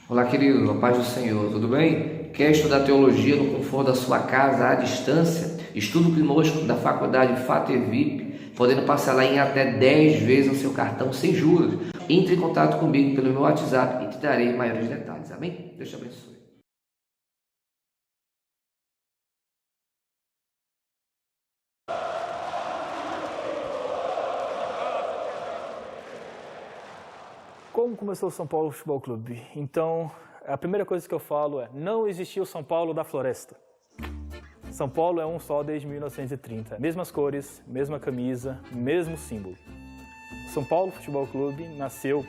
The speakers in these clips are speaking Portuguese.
Olá, querido, a paz do Senhor, tudo bem? Quer estudar teologia no conforto da sua casa, à distância? Estudo conosco da faculdade FATEVIP, podendo parcelar em até 10 vezes no seu cartão sem juros. Entre em contato comigo pelo meu WhatsApp e te darei maiores detalhes, amém? Deus te abençoe. Como começou o São Paulo Futebol Clube? Então, a primeira coisa que eu falo é: não existiu o São Paulo da Floresta. São Paulo é um só desde 1930. Mesmas cores, mesma camisa, mesmo símbolo. São Paulo Futebol Clube nasceu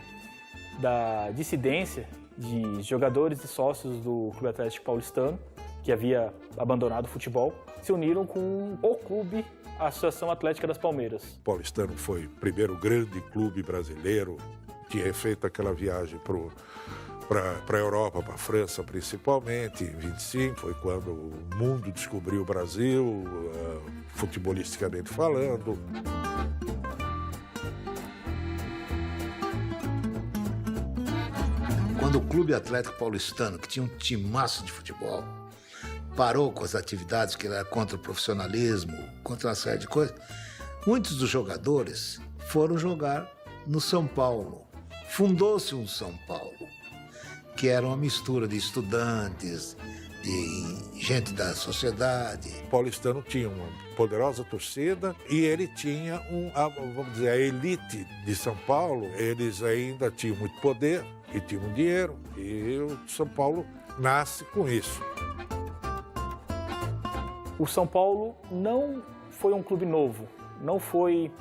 da dissidência de jogadores e sócios do Clube Atlético Paulistano, que havia abandonado o futebol, se uniram com o clube, a Associação Atlética das Palmeiras. O Paulistano foi o primeiro grande clube brasileiro. Tinha feito aquela viagem para a Europa, para a França principalmente, em 25, foi quando o mundo descobriu o Brasil, futebolisticamente falando. Quando o Clube Atlético Paulistano, que tinha um timaço de futebol, parou com as atividades que era contra o profissionalismo, contra uma série de coisas, muitos dos jogadores foram jogar no São Paulo. Fundou-se um São Paulo, que era uma mistura de estudantes, de gente da sociedade. O Paulistano tinha uma poderosa torcida e ele tinha vamos dizer, a elite de São Paulo. Eles ainda tinham muito poder e tinham dinheiro, e o São Paulo nasce com isso. O São Paulo não foi um clube novo, não foi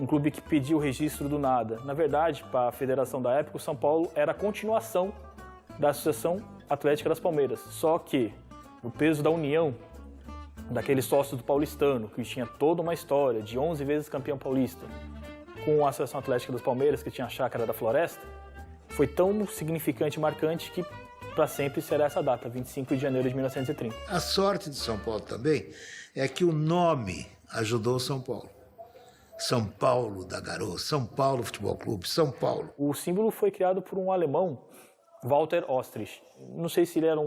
um clube que pediu o registro do nada. Na verdade, para a federação da época, o São Paulo era a continuação da Associação Atlética das Palmeiras. Só que o peso da união daqueles sócios do Paulistano, que tinha toda uma história de 11 vezes campeão paulista, com a Associação Atlética das Palmeiras, que tinha a Chácara da Floresta, foi tão significante e marcante que para sempre será essa data, 25 de janeiro de 1930. A sorte de São Paulo também é que o nome ajudou o São Paulo. São Paulo da Garoa, São Paulo Futebol Clube, São Paulo. O símbolo foi criado por um alemão, Walter Ostrich. Não sei se ele era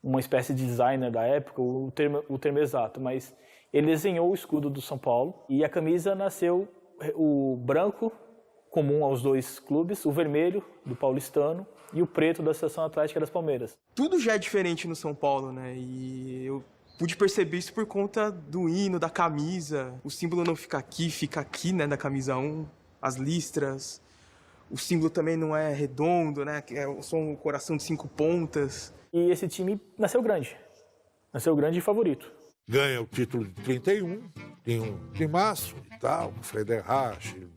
uma espécie de designer da época, o termo exato, mas ele desenhou o escudo do São Paulo e a camisa nasceu o branco, comum aos dois clubes, o vermelho do Paulistano e o preto da Associação Atlética das Palmeiras. Tudo já é diferente no São Paulo, né? E eu pude perceber isso por conta do hino, da camisa. O símbolo não fica aqui, né, da camisa 1. As listras. O símbolo também não é redondo, né? É só um coração de 5 pontas. E esse time nasceu grande e favorito. Ganha o título de 31, tem um timaço e tal, Frederich,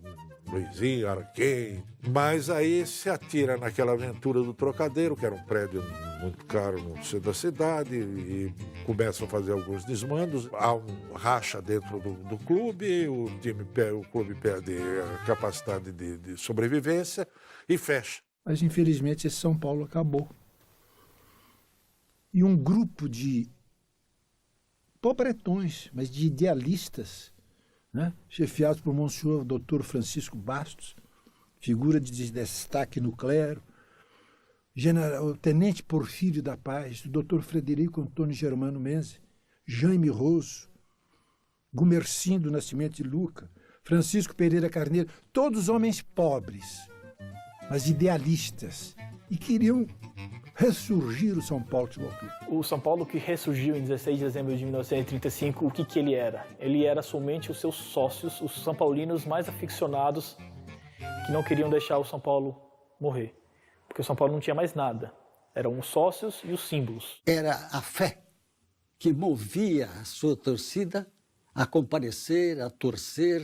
Luizinho, Araquém, mas aí se atira naquela aventura do Trocadeiro, que era um prédio muito caro no centro da cidade, e começam a fazer alguns desmandos, há um racha dentro do clube, o clube perde a capacidade de sobrevivência e fecha. Mas infelizmente esse São Paulo acabou. E um grupo de pobretões, mas de idealistas, né, chefiados por Monsenhor Dr. Francisco Bastos, figura de destaque no clero, o Tenente Porfírio da Paz, o Dr. Frederico Antônio Germano Menze, Jaime Roso, Gumercindo Nascimento de Luca, Francisco Pereira Carneiro, todos homens pobres, mas idealistas, e queriam ressurgir o São Paulo Futebol Clube. O São Paulo que ressurgiu em 16 de dezembro de 1935, o que ele era? Ele era somente os seus sócios, os são paulinos mais aficionados, que não queriam deixar o São Paulo morrer. Porque o São Paulo não tinha mais nada. Eram os sócios e os símbolos. Era a fé que movia a sua torcida a comparecer, a torcer,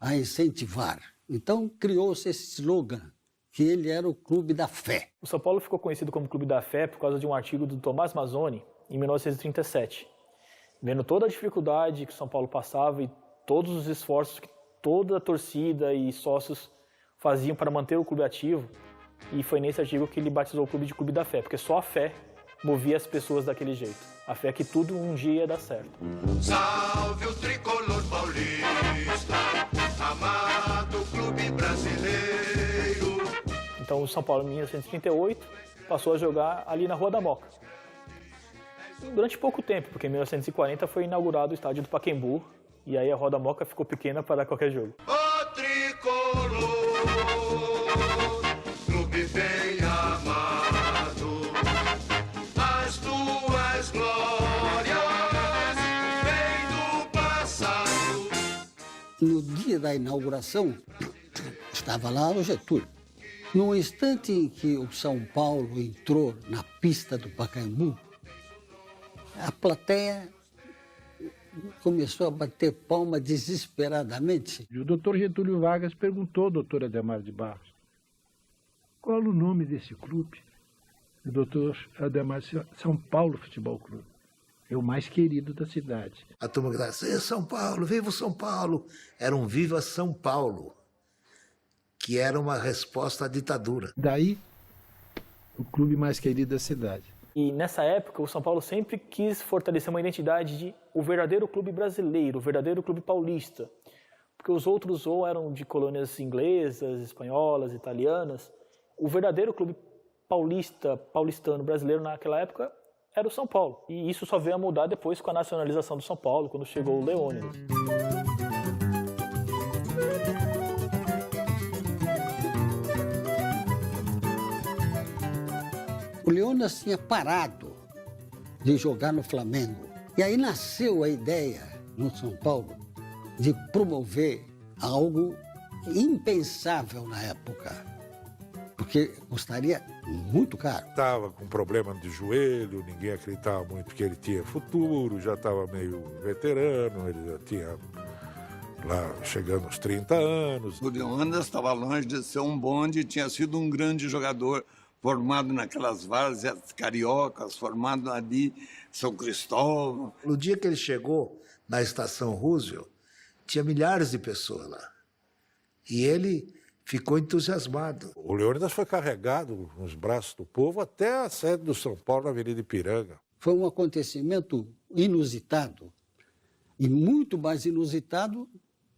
a incentivar. Então criou-se esse slogan, que ele era o Clube da Fé. O São Paulo ficou conhecido como Clube da Fé por causa de um artigo do Tomás Mazzoni, em 1937. Vendo toda a dificuldade que o São Paulo passava e todos os esforços que toda a torcida e sócios faziam para manter o clube ativo, e foi nesse artigo que ele batizou o clube de Clube da Fé, porque só a fé movia as pessoas daquele jeito. A fé que tudo um dia ia dar certo. Salve o tricolor paulista, amado clube brasileiro. Então o São Paulo, em 1938, passou a jogar ali na Rua da Moca. Durante pouco tempo, porque em 1940 foi inaugurado o estádio do Pacaembu, e aí a Rua da Moca ficou pequena para qualquer jogo. O tricolor, clube bem amado, as tuas glórias vêm do passado. No dia da inauguração, estava lá o Getúlio. No instante em que o São Paulo entrou na pista do Pacaembu, a plateia começou a bater palma desesperadamente. E o doutor Getúlio Vargas perguntou ao doutor Adhemar de Barros qual o nome desse clube. O doutor Adhemar disse: São Paulo Futebol Clube. É o mais querido da cidade. A turma gritava, São Paulo, viva o São Paulo. Era um Viva São Paulo, que era uma resposta à ditadura. Daí, o clube mais querido da cidade. E nessa época, o São Paulo sempre quis fortalecer uma identidade de o verdadeiro clube brasileiro, o verdadeiro clube paulista. Porque os outros ou eram de colônias inglesas, espanholas, italianas. O verdadeiro clube paulistano, brasileiro naquela época era o São Paulo. E isso só veio a mudar depois com a nacionalização do São Paulo, quando chegou o Leônidas. O Leônidas tinha parado de jogar no Flamengo. E aí nasceu a ideia, no São Paulo, de promover algo impensável na época, porque custaria muito caro. Estava com problema de joelho, ninguém acreditava muito que ele tinha futuro, já estava meio veterano, ele já tinha lá chegando aos 30 anos. O Leônidas estava longe de ser um bonde, tinha sido um grande jogador, formado naquelas várzeas cariocas, formado ali São Cristóvão. No dia que ele chegou na estação Roosevelt, tinha milhares de pessoas lá. E ele ficou entusiasmado. O Leônidas foi carregado nos braços do povo até a sede do São Paulo, na Avenida Ipiranga. Foi um acontecimento inusitado, e muito mais inusitado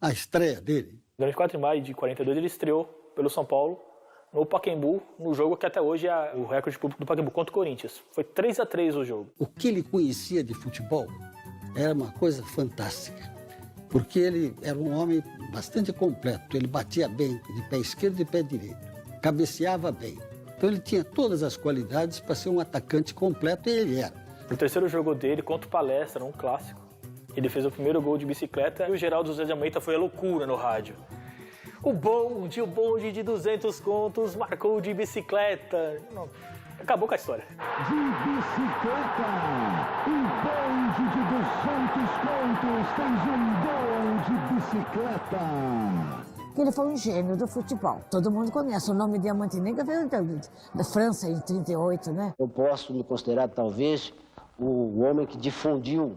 a estreia dele. No dia 4 de maio de 42, ele estreou pelo São Paulo, no Pacaembu, no jogo que até hoje é o recorde público do Pacaembu contra o Corinthians. Foi 3-3 o jogo. O que ele conhecia de futebol era uma coisa fantástica, porque ele era um homem bastante completo. Ele batia bem de pé esquerdo e pé direito, cabeceava bem. Então ele tinha todas as qualidades para ser um atacante completo, e ele era. No terceiro jogo dele, contra o Palestra, um clássico, ele fez o primeiro gol de bicicleta e o Geraldo José de Almeida foi a loucura no rádio. O bonde de 200 contos marcou de bicicleta. Não, acabou com a história. De bicicleta, um bonde de 200 contos fez um gol de bicicleta. Ele foi um gênio do futebol. Todo mundo conhece o nome Diamante Negro da França em 38, né? Eu posso me considerar talvez o homem que difundiu,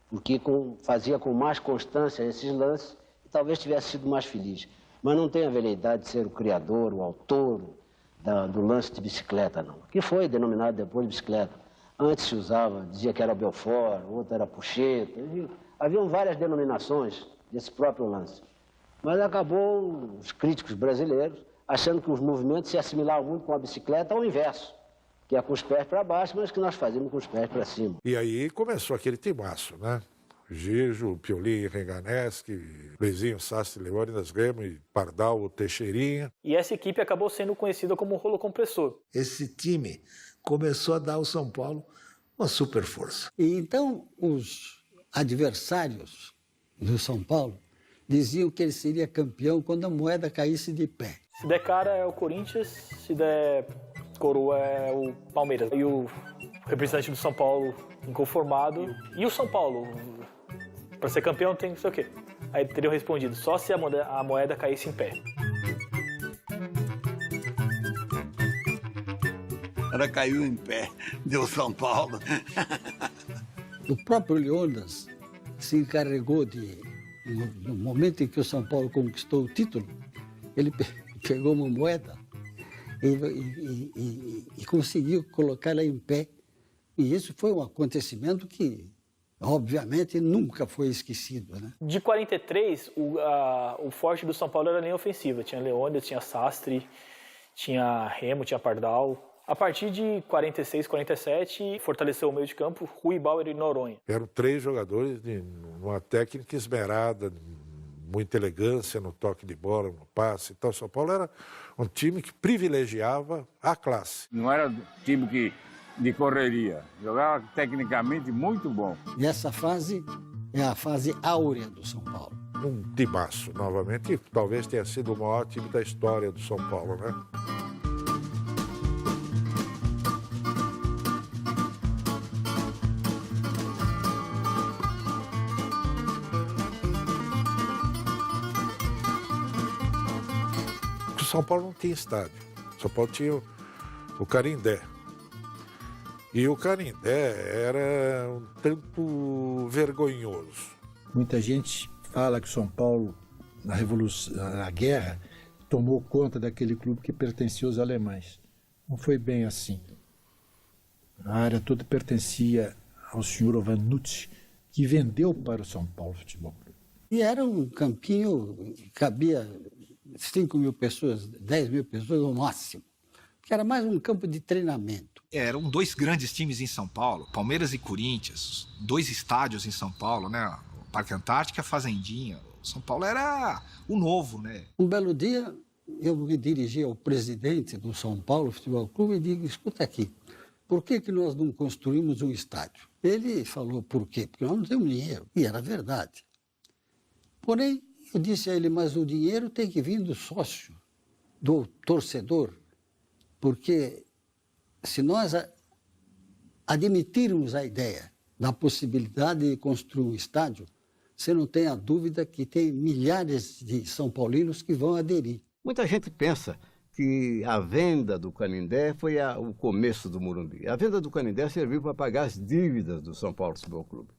porque fazia com mais constância esses lances e talvez tivesse sido mais feliz. Mas não tem a veleidade de ser o criador, o autor do lance de bicicleta, não. Que foi denominado depois de bicicleta. Antes se usava, dizia que era Belfort, outro era Pucheta. Haviam várias denominações desse próprio lance. Mas acabou os críticos brasileiros achando que os movimentos se assimilavam muito com a bicicleta ao inverso, que é com os pés para baixo, mas que nós fazíamos com os pés para cima. E aí começou aquele timaço, né? Gijo, Piolim, Renganeschi, Luizinho, Sastre, Leônidas, Grêmio, Pardal, Teixeirinha. E essa equipe acabou sendo conhecida como rolo compressor. Esse time começou a dar ao São Paulo uma super força. E então os adversários do São Paulo diziam que ele seria campeão quando a moeda caísse de pé. Se der cara é o Corinthians, se der coroa é o Palmeiras. E o representante do São Paulo inconformado. E o São Paulo? Para ser campeão tem não sei o quê. Aí teriam respondido, só se a moeda caísse em pé. Ela caiu em pé, deu São Paulo. O próprio Leônidas se encarregou no momento em que o São Paulo conquistou o título, ele pegou uma moeda e conseguiu colocá-la em pé. E isso foi um acontecimento que, obviamente, nunca foi esquecido, né? De 43, o forte do São Paulo era a linha ofensiva. Tinha Leônidas, tinha Sastre, tinha Remo, tinha Pardal. A partir de 46, 47, fortaleceu o meio de campo Rui Bauer e Noronha. Eram 3 jogadores de uma técnica esmerada, muita elegância no toque de bola, no passe. Então, São Paulo era um time que privilegiava a classe. Não era time de correria, jogava tecnicamente muito bom. E essa fase é a fase áurea do São Paulo. Um timaço, novamente, que talvez tenha sido o maior time da história do São Paulo, né? O São Paulo não tinha estádio. São Paulo tinha o Canindé. E o Canindé era um tanto vergonhoso. Muita gente fala que o São Paulo, na Revolução, na guerra, tomou conta daquele clube que pertencia aos alemães. Não foi bem assim. A área toda pertencia ao senhor Ovanucci, que vendeu para o São Paulo Futebol Clube. E era um campinho que cabia 5.000 pessoas, 10.000 pessoas no máximo, que era mais um campo de treinamento. Eram 2 grandes times em São Paulo, Palmeiras e Corinthians, 2 estádios em São Paulo, né? O Parque Antártica e a Fazendinha. O São Paulo era o novo, né? Um belo dia, eu me dirigi ao presidente do São Paulo Futebol Clube e digo, escuta aqui, por que nós não construímos um estádio? Ele falou, por quê? Porque nós não temos dinheiro. E era verdade. Porém, eu disse a ele, mas o dinheiro tem que vir do sócio, do torcedor, porque se nós admitirmos a ideia da possibilidade de construir um estádio, você não tem a dúvida que tem milhares de São Paulinos que vão aderir. Muita gente pensa que a venda do Canindé foi o começo do Morumbi. A venda do Canindé serviu para pagar as dívidas do São Paulo Futebol Clube.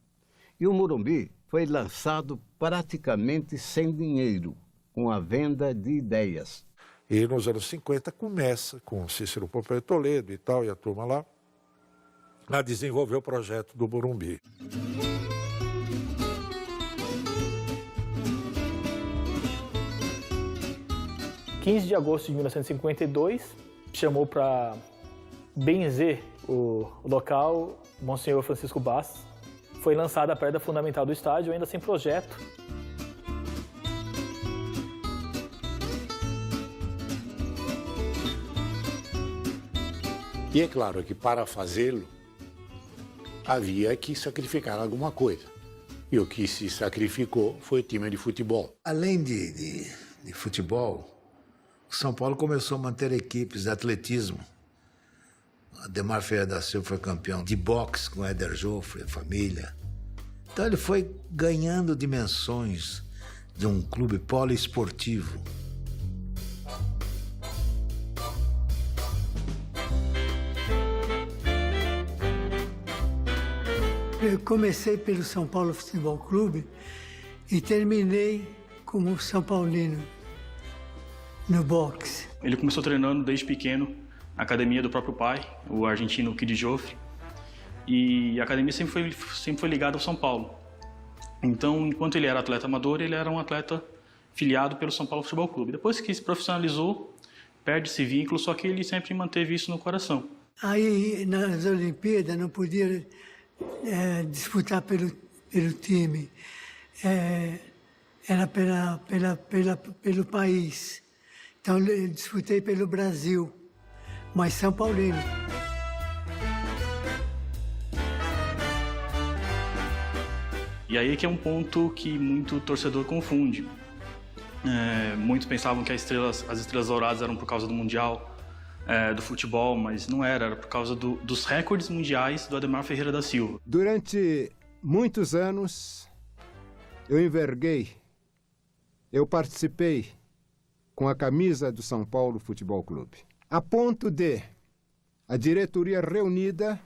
E o Morumbi foi lançado praticamente sem dinheiro, com a venda de ideias. E nos anos 50 começa com Cícero Pompeu Toledo e tal, e a turma lá, a desenvolver o projeto do Morumbi. Em 15 de agosto de 1952, chamou para benzer o local Monsenhor Francisco Bastos. Foi lançada a pedra fundamental do estádio, ainda sem projeto. E é claro que para fazê-lo, havia que sacrificar alguma coisa. E o que se sacrificou foi o time de futebol. Além de futebol, o São Paulo começou a manter equipes de atletismo. Ademar Ferreira da Silva foi campeão de boxe com Éder Joffre, a família. Então ele foi ganhando dimensões de um clube poliesportivo. Eu comecei pelo São Paulo Futebol Clube e terminei como São Paulino no boxe. Ele começou treinando desde pequeno na academia do próprio pai, o argentino Kid Joffre, e a academia sempre foi ligada ao São Paulo. Então, enquanto ele era atleta amador, ele era um atleta filiado pelo São Paulo Futebol Clube. Depois que se profissionalizou, perde esse vínculo, só que ele sempre manteve isso no coração. Aí, nas Olimpíadas, não podia disputar pelo time. Era pelo país. Então, eu disputei pelo Brasil, mas São Paulino. E aí que é um ponto que muito torcedor confunde. Muitos pensavam que as estrelas douradas eram por causa do Mundial, do futebol, mas não era por causa dos recordes mundiais do Ademar Ferreira da Silva. Durante muitos anos, eu participei com a camisa do São Paulo Futebol Clube, a ponto de a diretoria reunida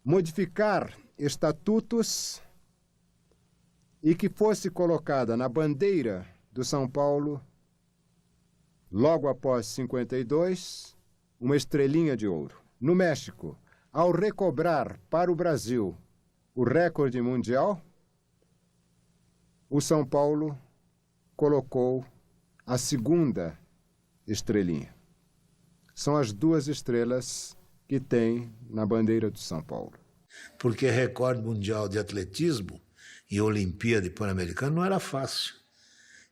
modificar estatutos e que fosse colocada na bandeira do São Paulo, logo após 52, uma estrelinha de ouro. No México, ao recobrar para o Brasil o recorde mundial, o São Paulo colocou a segunda estrelinha. são as 2 estrelas que tem na bandeira do São Paulo. Porque recorde mundial de atletismo e Olimpíada e Pan-Americano não era fácil.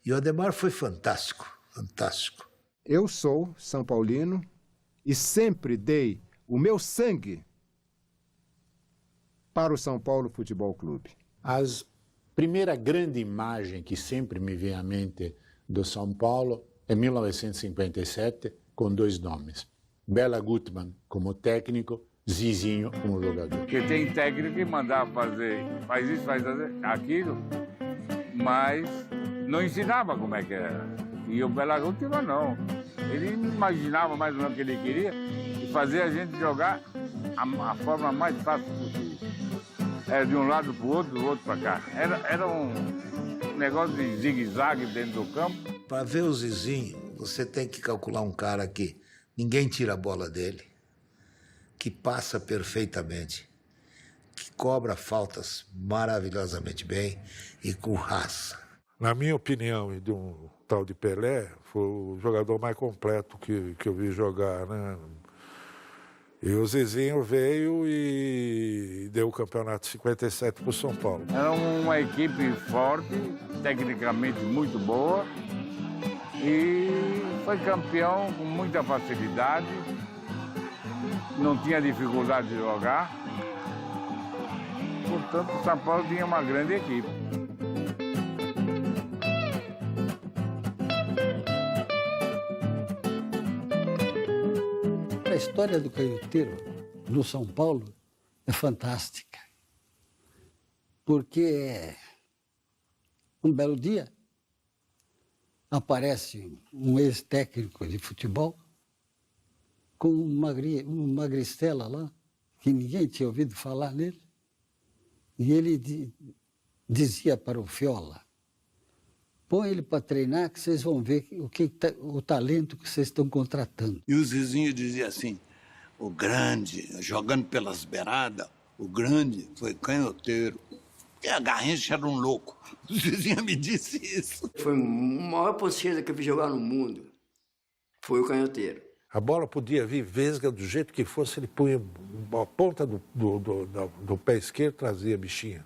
E o Adhemar foi fantástico, fantástico. Eu sou São Paulino e sempre dei o meu sangue para o São Paulo Futebol Clube. A primeira grande imagem que sempre me vem à mente do São Paulo é 1957, com 2 nomes. Bela Gutmann como técnico, Zizinho como jogador. Porque tem técnico que mandava fazer, faz isso, faz aquilo, mas não ensinava como é que era. E o Bela Gutmann não. Ele imaginava mais ou menos o que ele queria e fazia a gente jogar a forma mais fácil possível. Era de um lado para o outro, do outro para cá. Era um negócio de zigue-zague dentro do campo. Para ver o Zizinho, você tem que calcular um cara que ninguém tira a bola dele, que passa perfeitamente, que cobra faltas maravilhosamente bem e com raça. Na minha opinião, e de um tal de Pelé, foi o jogador mais completo que eu vi jogar, né? E o Zizinho veio e deu o campeonato 57 para o São Paulo. Era uma equipe forte, tecnicamente muito boa, e foi campeão com muita facilidade, não tinha dificuldade de jogar. Portanto, o São Paulo tinha uma grande equipe. A história do canhoteiro no São Paulo é fantástica, porque um belo dia aparece um ex-técnico de futebol com uma magricela lá, que ninguém tinha ouvido falar nele, e ele dizia para o Fiola: põe ele para treinar que vocês vão ver o talento que vocês estão contratando. E o Zizinho dizia assim, o grande, jogando pelas beiradas, o grande foi canhoteiro. E a Garrincha era um louco. O Zizinho me disse isso. Foi a maior ponta que eu vi jogar no mundo. Foi o canhoteiro. A bola podia vir vesga do jeito que fosse, ele punha a ponta do pé esquerdo, trazia a bichinha.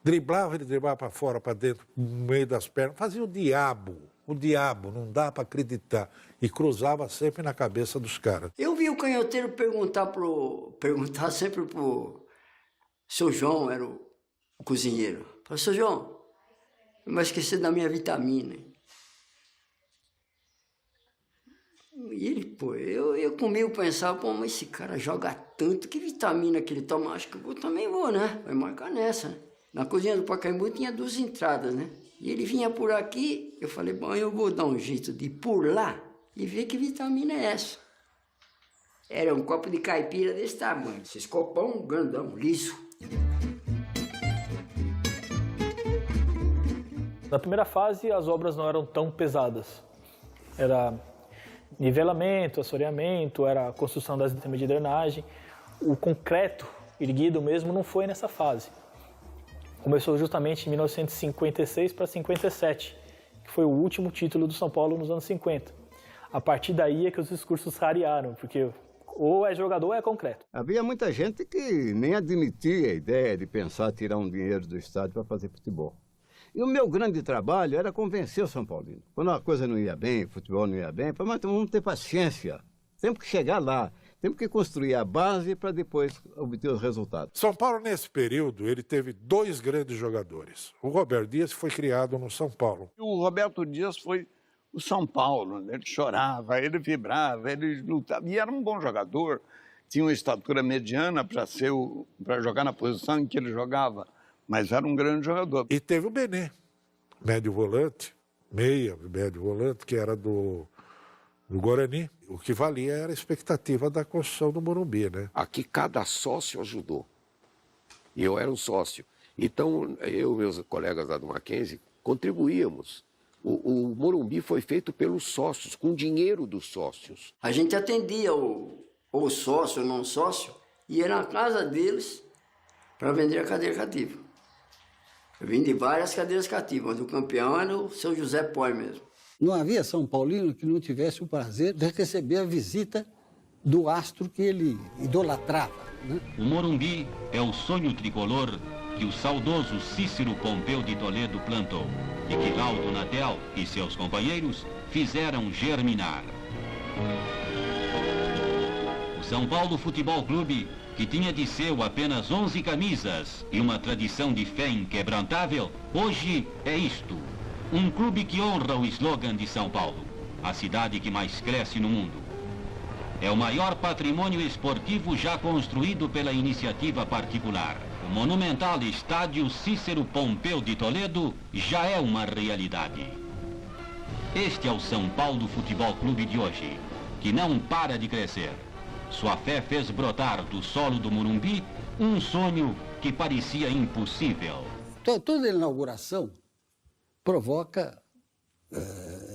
Driblava, ele driblava para fora, para dentro, no meio das pernas. Fazia o diabo, não dá para acreditar. E cruzava sempre na cabeça dos caras. Eu vi o canhoteiro perguntar sempre pro seu João, era o cozinheiro. Falei, seu João, não vai esquecer da minha vitamina. E ele, pô, eu comigo pensava, pô, mas esse cara joga tanto, que vitamina que ele toma? Acho que eu também vou, né? Vai marcar nessa, né? Na cozinha do Pacaembu tinha 2 entradas, né? E ele vinha por aqui, eu falei, bom, eu vou dar um jeito de ir por lá e ver que vitamina é essa. Era um copo de caipira desse tamanho, esses copão grandão, liso. Na primeira fase, as obras não eram tão pesadas. Era nivelamento, assoreamento, era a construção das sistemas de drenagem. O concreto erguido mesmo não foi nessa fase. Começou justamente em 1956 para 57, que foi o último título do São Paulo nos anos 50. A partir daí é que os discursos rarearam, porque ou é jogador ou é concreto. Havia muita gente que nem admitia a ideia de pensar tirar um dinheiro do estádio para fazer futebol. E o meu grande trabalho era convencer o São Paulino. Quando a coisa não ia bem, o futebol não ia bem, eu falei, mas vamos ter paciência. Temos que chegar lá. Temos que construir a base para depois obter os resultados. São Paulo, nesse período, ele teve 2 grandes jogadores. O Roberto Dias foi criado no São Paulo. O Roberto Dias foi o São Paulo. Ele chorava, ele vibrava, ele lutava. E era um bom jogador. Tinha uma estatura mediana para jogar na posição em que ele jogava. Mas era um grande jogador. E teve o Benê, médio volante, médio volante, que era do Guarani. O que valia era a expectativa da construção do Morumbi, né? Aqui cada sócio ajudou. E eu era um sócio. Então, eu e meus colegas lá do Mackenzie contribuíamos. O Morumbi foi feito pelos sócios, com dinheiro dos sócios. A gente atendia o sócio ou não sócio, ia na casa deles para vender a cadeira cativa. Eu vendi várias cadeiras cativas, mas o campeão era o seu José Poi mesmo. Não havia São Paulino que não tivesse o prazer de receber a visita do astro que ele idolatrava, né? O Morumbi é o sonho tricolor que o saudoso Cícero Pompeu de Toledo plantou e que Laudo Natel e seus companheiros fizeram germinar. O São Paulo Futebol Clube, que tinha de seu apenas 11 camisas e uma tradição de fé inquebrantável, hoje é isto. Um clube que honra o slogan de São Paulo, a cidade que mais cresce no mundo. É o maior patrimônio esportivo já construído pela iniciativa particular. O monumental estádio Cícero Pompeu de Toledo já é uma realidade. Este é o São Paulo Futebol Clube de hoje, que não para de crescer. Sua fé fez brotar do solo do Morumbi um sonho que parecia impossível. Toda inauguração provoca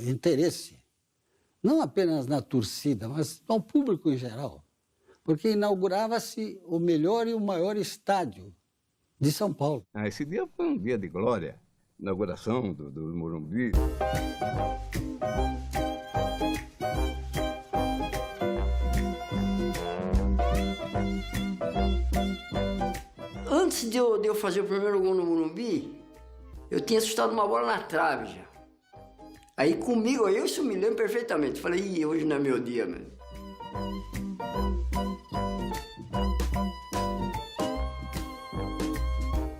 interesse. Não apenas na torcida, mas ao público em geral. Porque inaugurava-se o melhor e o maior estádio de São Paulo. Esse dia foi um dia de glória. Inauguração do Morumbi. Antes de eu fazer o primeiro gol no Morumbi, eu tinha assustado uma bola na trave já. Aí comigo, isso me lembro perfeitamente. Falei, hoje não é meu dia, mano.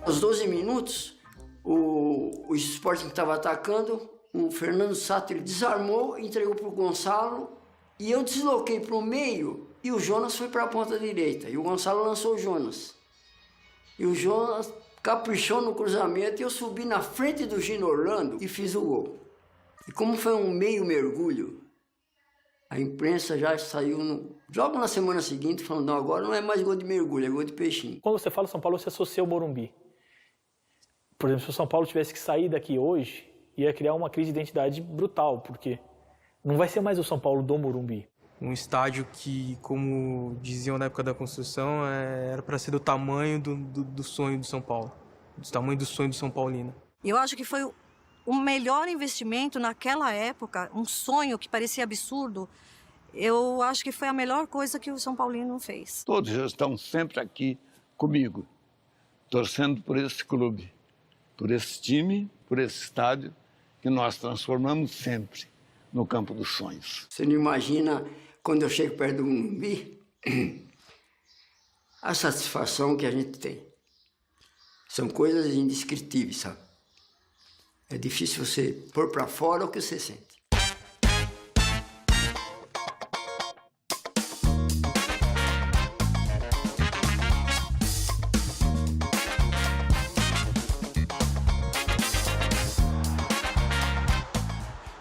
Aos 12 minutos, o Sporting que estava atacando, o Fernando Sato, ele desarmou, entregou para o Gonçalo, e eu desloquei para o meio, e o Jonas foi para a ponta direita, e o Gonçalo lançou o Jonas. E o Jonas caprichou no cruzamento, e eu subi na frente do Gino Orlando e fiz o gol. E como foi um meio mergulho, a imprensa já saiu logo na semana seguinte falando, não, agora não é mais gol de mergulho, é gol de peixinho. Quando você fala São Paulo, você associa o Morumbi. Por exemplo, se o São Paulo tivesse que sair daqui hoje, ia criar uma crise de identidade brutal, porque não vai ser mais o São Paulo do Morumbi. Um estádio que, como diziam na época da construção, era para ser do tamanho do sonho do São Paulo, do tamanho do sonho do São Paulino. Eu acho que foi o melhor investimento naquela época, um sonho que parecia absurdo. Eu acho que foi a melhor coisa que o São Paulino fez. Todos estão sempre aqui comigo, torcendo por esse clube, por esse time, por esse estádio, que nós transformamos sempre no campo dos sonhos. Você não imagina, quando eu chego perto do Morumbi, a satisfação que a gente tem. São coisas indescritíveis, sabe? É difícil você pôr para fora o que você sente.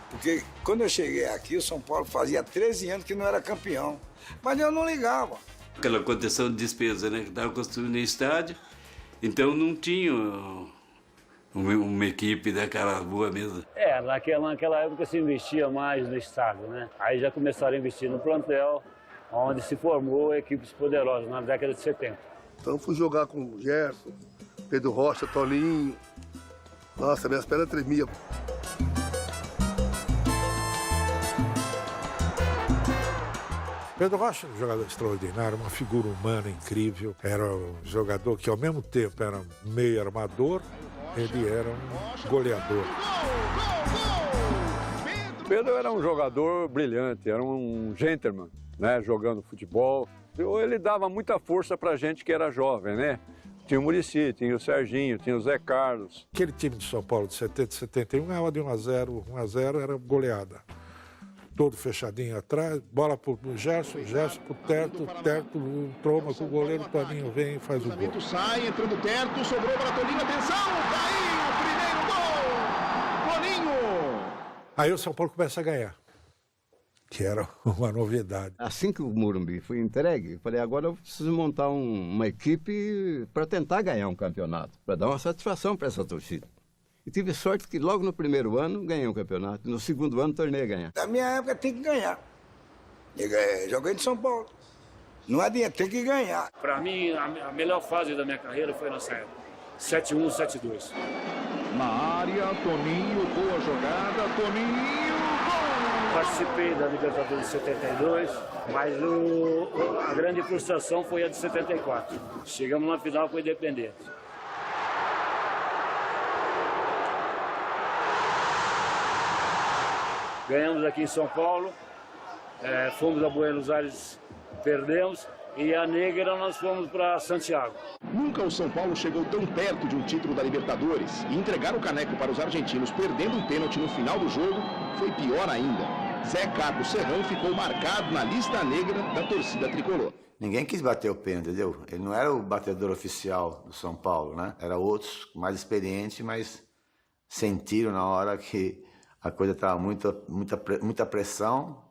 Porque quando eu cheguei aqui, o São Paulo fazia 13 anos que não era campeão. Mas eu não ligava. Aquela contenção de despesa, né? Que estava construindo o estádio, então não tinha uma equipe daquela boa mesmo. Naquela época se investia mais no estádio, né? Aí já começaram a investir no plantel, onde se formou equipes poderosas na década de 70. Então fui jogar com o Gerson, Pedro Rocha, Tolinho. Nossa, minhas pernas tremiam. Pedro Rocha era um jogador extraordinário, uma figura humana incrível. Era um jogador que, ao mesmo tempo, era meio armador, ele era um goleador. Pedro era um jogador brilhante, era um gentleman, né, jogando futebol. Ele dava muita força pra gente que era jovem, né? Tinha o Muricy, tinha o Serginho, tinha o Zé Carlos. Aquele time de São Paulo de 70 e 71 ganhava de 1-0, 1-0 era goleada. Todo fechadinho atrás, bola pro Gerson pro Terto troma com o goleiro, o Toninho vem e faz o gol. Sai, entrando o Terto, sobrou para Toninho, atenção, caiu o primeiro gol, Toninho! Aí o São Paulo começa a ganhar, que era uma novidade. Assim que o Morumbi foi entregue, eu falei, agora eu preciso montar uma equipe para tentar ganhar um campeonato, para dar uma satisfação para essa torcida. E tive sorte que logo no primeiro ano ganhei um campeonato, no segundo ano tornei a ganhar. Na minha época tem que ganhar. Joguei de São Paulo. Não adianta, tem que ganhar. Para mim, a melhor fase da minha carreira foi nessa época. 7-1, 7-2. Na área, Toninho, boa jogada, Toninho, participei da Libertadores de 72, mas a grande frustração foi a de 74. Chegamos na final com o Independente. Ganhamos aqui em São Paulo, fomos a Buenos Aires, perdemos, e a negra nós fomos para Santiago. Nunca o São Paulo chegou tão perto de um título da Libertadores e entregar o caneco para os argentinos perdendo um pênalti no final do jogo foi pior ainda. Zé Carlos Serrão ficou marcado na lista negra da torcida tricolor. Ninguém quis bater o pênalti, entendeu? Ele não era o batedor oficial do São Paulo, né? Era outros mais experientes, mas sentiram na hora que a coisa estava muita pressão.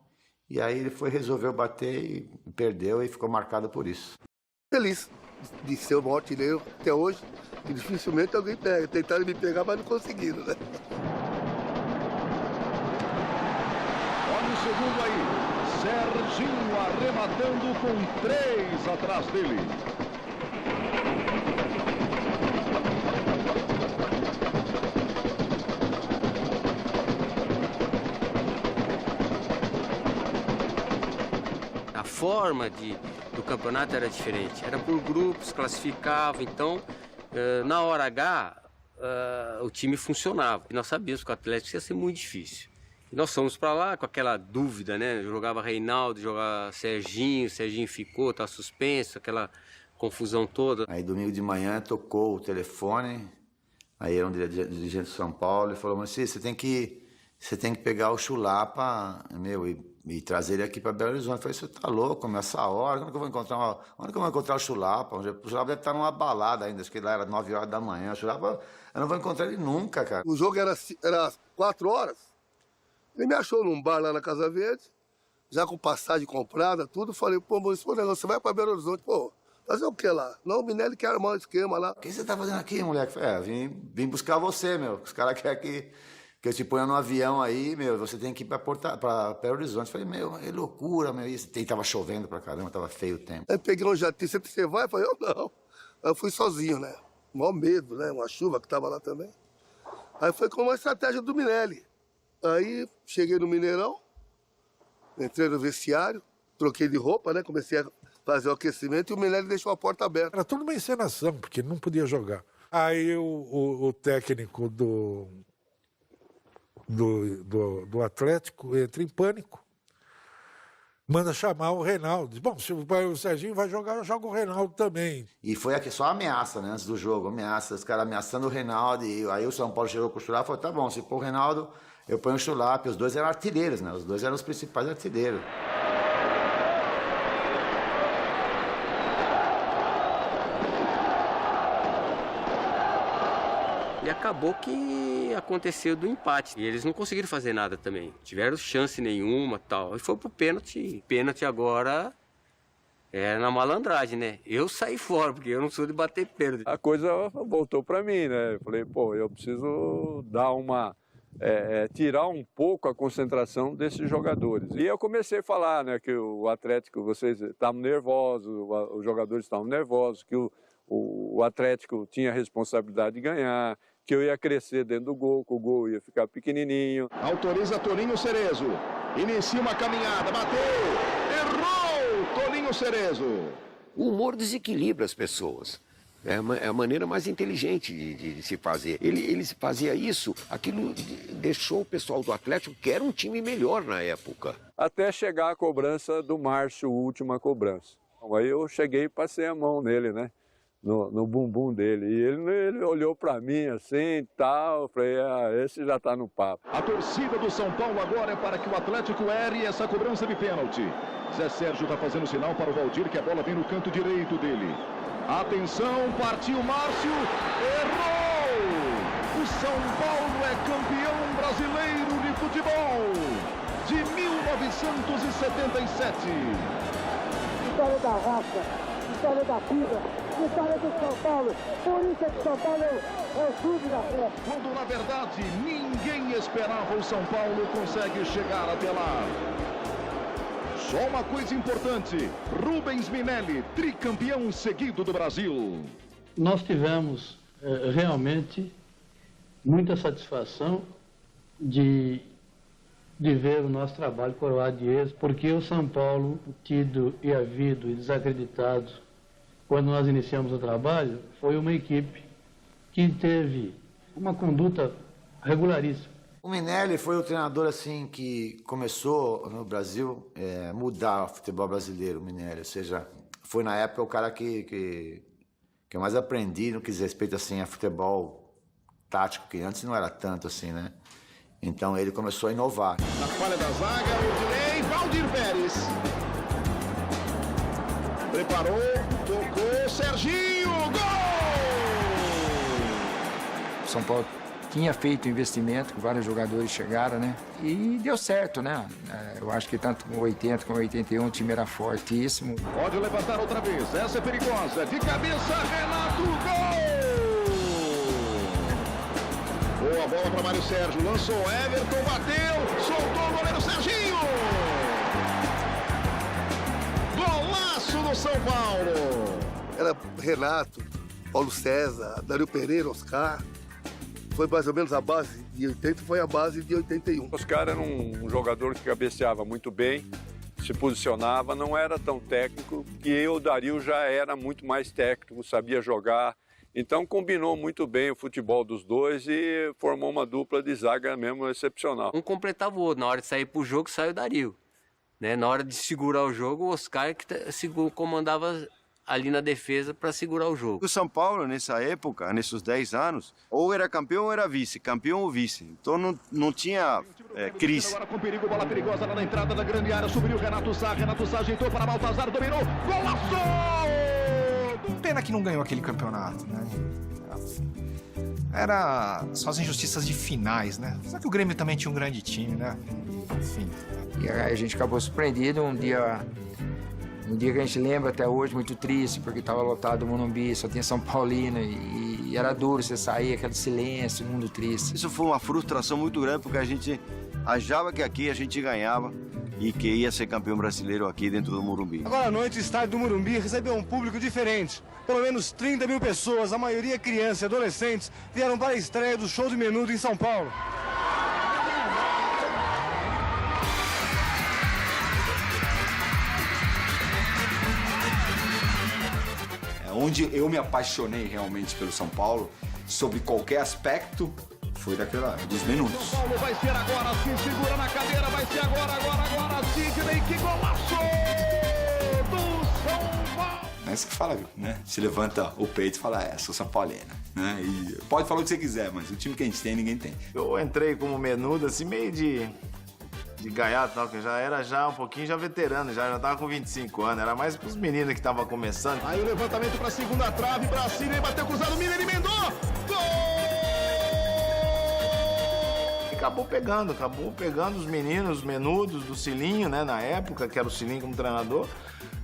E aí ele resolveu bater e perdeu e ficou marcado por isso. Feliz de ser o maior artilheiro até hoje, que dificilmente alguém pega. Tentaram me pegar, mas não conseguiram, né? Olha o segundo aí. Serginho arrematando com 3 atrás dele. A forma do campeonato era diferente, era por grupos, classificava, então na hora H o time funcionava. E nós sabíamos que o Atlético ia ser muito difícil. E nós fomos para lá com aquela dúvida, né? Jogava Reinaldo, jogava Serginho ficou, tá suspenso, aquela confusão toda. Aí domingo de manhã tocou o telefone, aí era um dirigente de São Paulo, e falou: mas você tem que pegar o Chulapa, e trazer ele aqui para Belo Horizonte. Eu falei: você tá louco, essa hora, onde que eu vou encontrar o Chulapa? O Chulapa deve estar numa balada ainda, acho que lá era 9 horas da manhã. O Chulapa, eu não vou encontrar ele nunca, cara. O jogo era 4 horas. Ele me achou num bar lá na Casa Verde, já com passagem comprada, tudo. Falei: pô, mas esse negócio, você vai para Belo Horizonte, pô, fazer o que lá? Não, o Minelli quer armar um esquema lá. O que você tá fazendo aqui, moleque? Eu falei: vim buscar você, meu. Os caras querem que eu te ponha no avião aí, você tem que ir para Belo Horizonte. Eu falei: é loucura, E tava chovendo pra caramba, tava feio o tempo. Aí peguei um jatinho: você vai? Eu falei: eu não. Aí eu fui sozinho, né? Maior medo, né? Uma chuva que tava lá também. Aí foi com uma estratégia do Minelli. Aí cheguei no Mineirão, entrei no vestiário, troquei de roupa, né? Comecei a fazer o aquecimento e o Minelli deixou a porta aberta. Era tudo uma encenação, porque não podia jogar. Aí o técnico do Atlético entra em pânico, manda chamar o Reinaldo. Diz: bom, se o Serginho vai jogar, eu jogo o Reinaldo também. E foi aqui só ameaça, né? Antes do jogo, os caras ameaçando o Reinaldo. E aí o São Paulo chegou com o Chulapa e falou: tá bom, se pôr o Reinaldo, eu ponho o Chulapa. E os dois eram artilheiros, né? Os dois eram os principais artilheiros. E acabou que aconteceu do empate. E eles não conseguiram fazer nada também. Tiveram chance nenhuma, tal. E foi pro pênalti. Pênalti agora é na malandragem, né? Eu saí fora, porque eu não sou de bater pênalti. A coisa voltou para mim, né? Eu falei: pô, eu preciso dar tirar um pouco a concentração desses jogadores. E eu comecei a falar, né, que o Atlético, vocês estavam nervosos, os jogadores estavam nervosos, que o Atlético tinha a responsabilidade de ganhar, que eu ia crescer dentro do gol, que o gol ia ficar pequenininho. Autoriza Toninho Cerezo. Inicia uma caminhada, bateu, errou Toninho Cerezo. O humor desequilibra as pessoas. É a maneira mais inteligente de se fazer. Ele fazia isso, aquilo deixou o pessoal do Atlético, que era um time melhor na época. Até chegar a cobrança do Márcio, última cobrança. Aí eu cheguei e passei a mão nele, né? No bumbum dele. E ele olhou para mim assim e tal. Falei: esse já tá no papo. A torcida do São Paulo agora é para que o Atlético erre essa cobrança de pênalti. Zé Sérgio está fazendo sinal para o Valdir que a bola vem no canto direito dele. Atenção, partiu Márcio, errou! O São Paulo é campeão brasileiro de futebol de 1977. Vitória da raça, vitória da vida, vitória do São Paulo. Por isso é que São Paulo é o clube da fé. Quando na verdade ninguém esperava, o São Paulo consegue chegar até lá. Só uma coisa importante: Rubens Minelli, tricampeão seguido do Brasil. Nós tivemos realmente muita satisfação de de ver o nosso trabalho coroado de êxito, porque o São Paulo, tido e havido e desacreditado quando nós iniciamos o trabalho, foi uma equipe que teve uma conduta regularíssima. O Minelli foi o treinador assim que começou no Brasil mudar o futebol brasileiro, o Minelli. Ou seja, foi na época o cara que eu mais aprendi no que diz respeito assim, a futebol tático, que antes não era tanto assim, né? Então ele começou a inovar. Na falha da zaga, o Dinei, Valdir Pérez. Preparou, tocou, Serginho, gol! São Paulo tinha feito investimento, vários jogadores chegaram, né? E deu certo, né? Eu acho que tanto com 80 como 81 o time era fortíssimo. Pode levantar outra vez, essa é perigosa. De cabeça, Renato, gol! Boa bola para Mário Sérgio, lançou Everton, bateu, soltou o goleiro Serginho! Golaço do São Paulo! Era Renato, Paulo César, Dario Pereira, Oscar. Foi mais ou menos a base de 80, foi a base de 81. Oscar era um jogador que cabeceava muito bem, se posicionava, não era tão técnico, e o Dario já era muito mais técnico, sabia jogar. Então combinou muito bem o futebol dos dois e formou uma dupla de zaga mesmo excepcional. Um completava o outro. Na hora de sair pro jogo, saiu o Dario. Né? Na hora de segurar o jogo, o Oscar que comandava ali na defesa para segurar o jogo. O São Paulo, nessa época, nesses 10 anos, ou era campeão ou era vice, campeão ou vice. Então não tinha crise. Agora com perigo, bola perigosa lá na entrada da grande área, subiu o Renato Sá ajeitou para Baltazar, dominou, golaço! Pena que não ganhou aquele campeonato, né? Era só as injustiças de finais, né? Só que o Grêmio também tinha um grande time, né? Enfim. E aí a gente acabou surpreendido um dia que a gente lembra até hoje, muito triste, porque estava lotado o Morumbi, só tinha São Paulino e era duro você sair, aquele silêncio, mundo triste. Isso foi uma frustração muito grande, porque a gente achava que aqui a gente ganhava e que ia ser campeão brasileiro aqui dentro do Morumbi. Agora à noite, o estádio do Morumbi recebeu um público diferente. Pelo menos 30 mil pessoas, a maioria crianças e adolescentes, vieram para a estreia do Show de Menudo em São Paulo. Onde eu me apaixonei realmente pelo São Paulo, sobre qualquer aspecto, foi dos minutos. São Paulo vai ser agora, se segura na cadeira, vai ser agora, Sidney, que golaço do São Paulo! É isso que fala, né? Se levanta o peito e fala, sou São Paulina, né? E pode falar o que você quiser, mas o time que a gente tem, ninguém tem. Eu entrei como menudo, assim, meio de gaiato, tal, que já era um pouquinho veterano, já tava com 25 anos, era mais pros meninos que estavam começando. Aí o levantamento pra segunda trave, Brasília, bateu cruzado, o Miller emendou, gol! Acabou pegando os meninos, os menudos do Cilinho, né, na época, que era o Cilinho como treinador,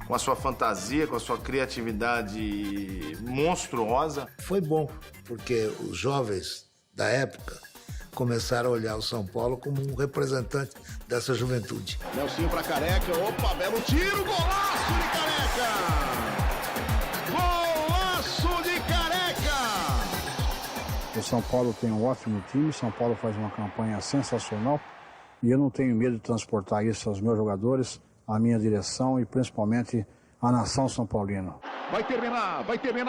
com a sua fantasia, com a sua criatividade monstruosa. Foi bom, porque os jovens da época começaram a olhar o São Paulo como um representante dessa juventude. Nelsinho pra Careca, opa, belo tiro, golaço de Careca! Golaço de Careca! O São Paulo tem um ótimo time, o São Paulo faz uma campanha sensacional e eu não tenho medo de transportar isso aos meus jogadores, à minha direção e principalmente à nação São Paulina. Vai terminar,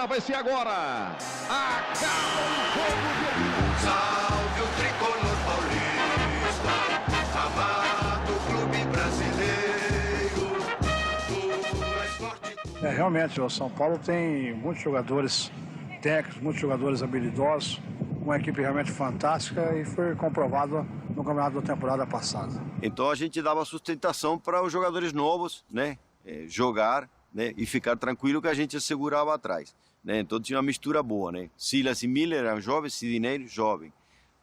vai ser agora! Acaba o jogo de... Salve o tricolor paulista, amado clube brasileiro. Realmente, o São Paulo tem muitos jogadores técnicos, muitos jogadores habilidosos, uma equipe realmente fantástica e foi comprovado no campeonato da temporada passada. Então a gente dava sustentação para os jogadores novos, né, jogar, né, e ficar tranquilo que a gente segurava atrás. Né? Então tinha uma mistura boa, né? Silas e Miller eram jovens, Sidney jovem.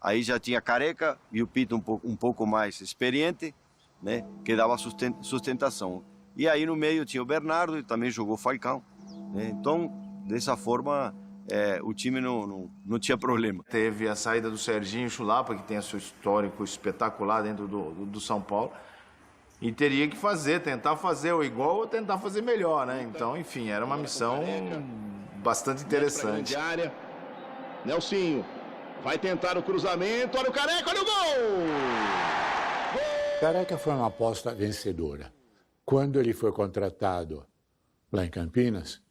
Aí já tinha Careca e o Pito um pouco mais experiente, né? Que dava sustentação. E aí no meio tinha o Bernardo e também jogou Falcão. Né? Então, dessa forma, o time não tinha problema. Teve a saída do Serginho Chulapa, que tem seu histórico espetacular dentro do São Paulo. E teria que tentar fazer o igual ou tentar fazer melhor, né? Então, enfim, era uma missão bastante interessante. Nelsinho vai tentar o cruzamento, olha o Careca, olha o gol! Gol Careca foi uma aposta vencedora. Quando ele foi contratado lá em Campinas,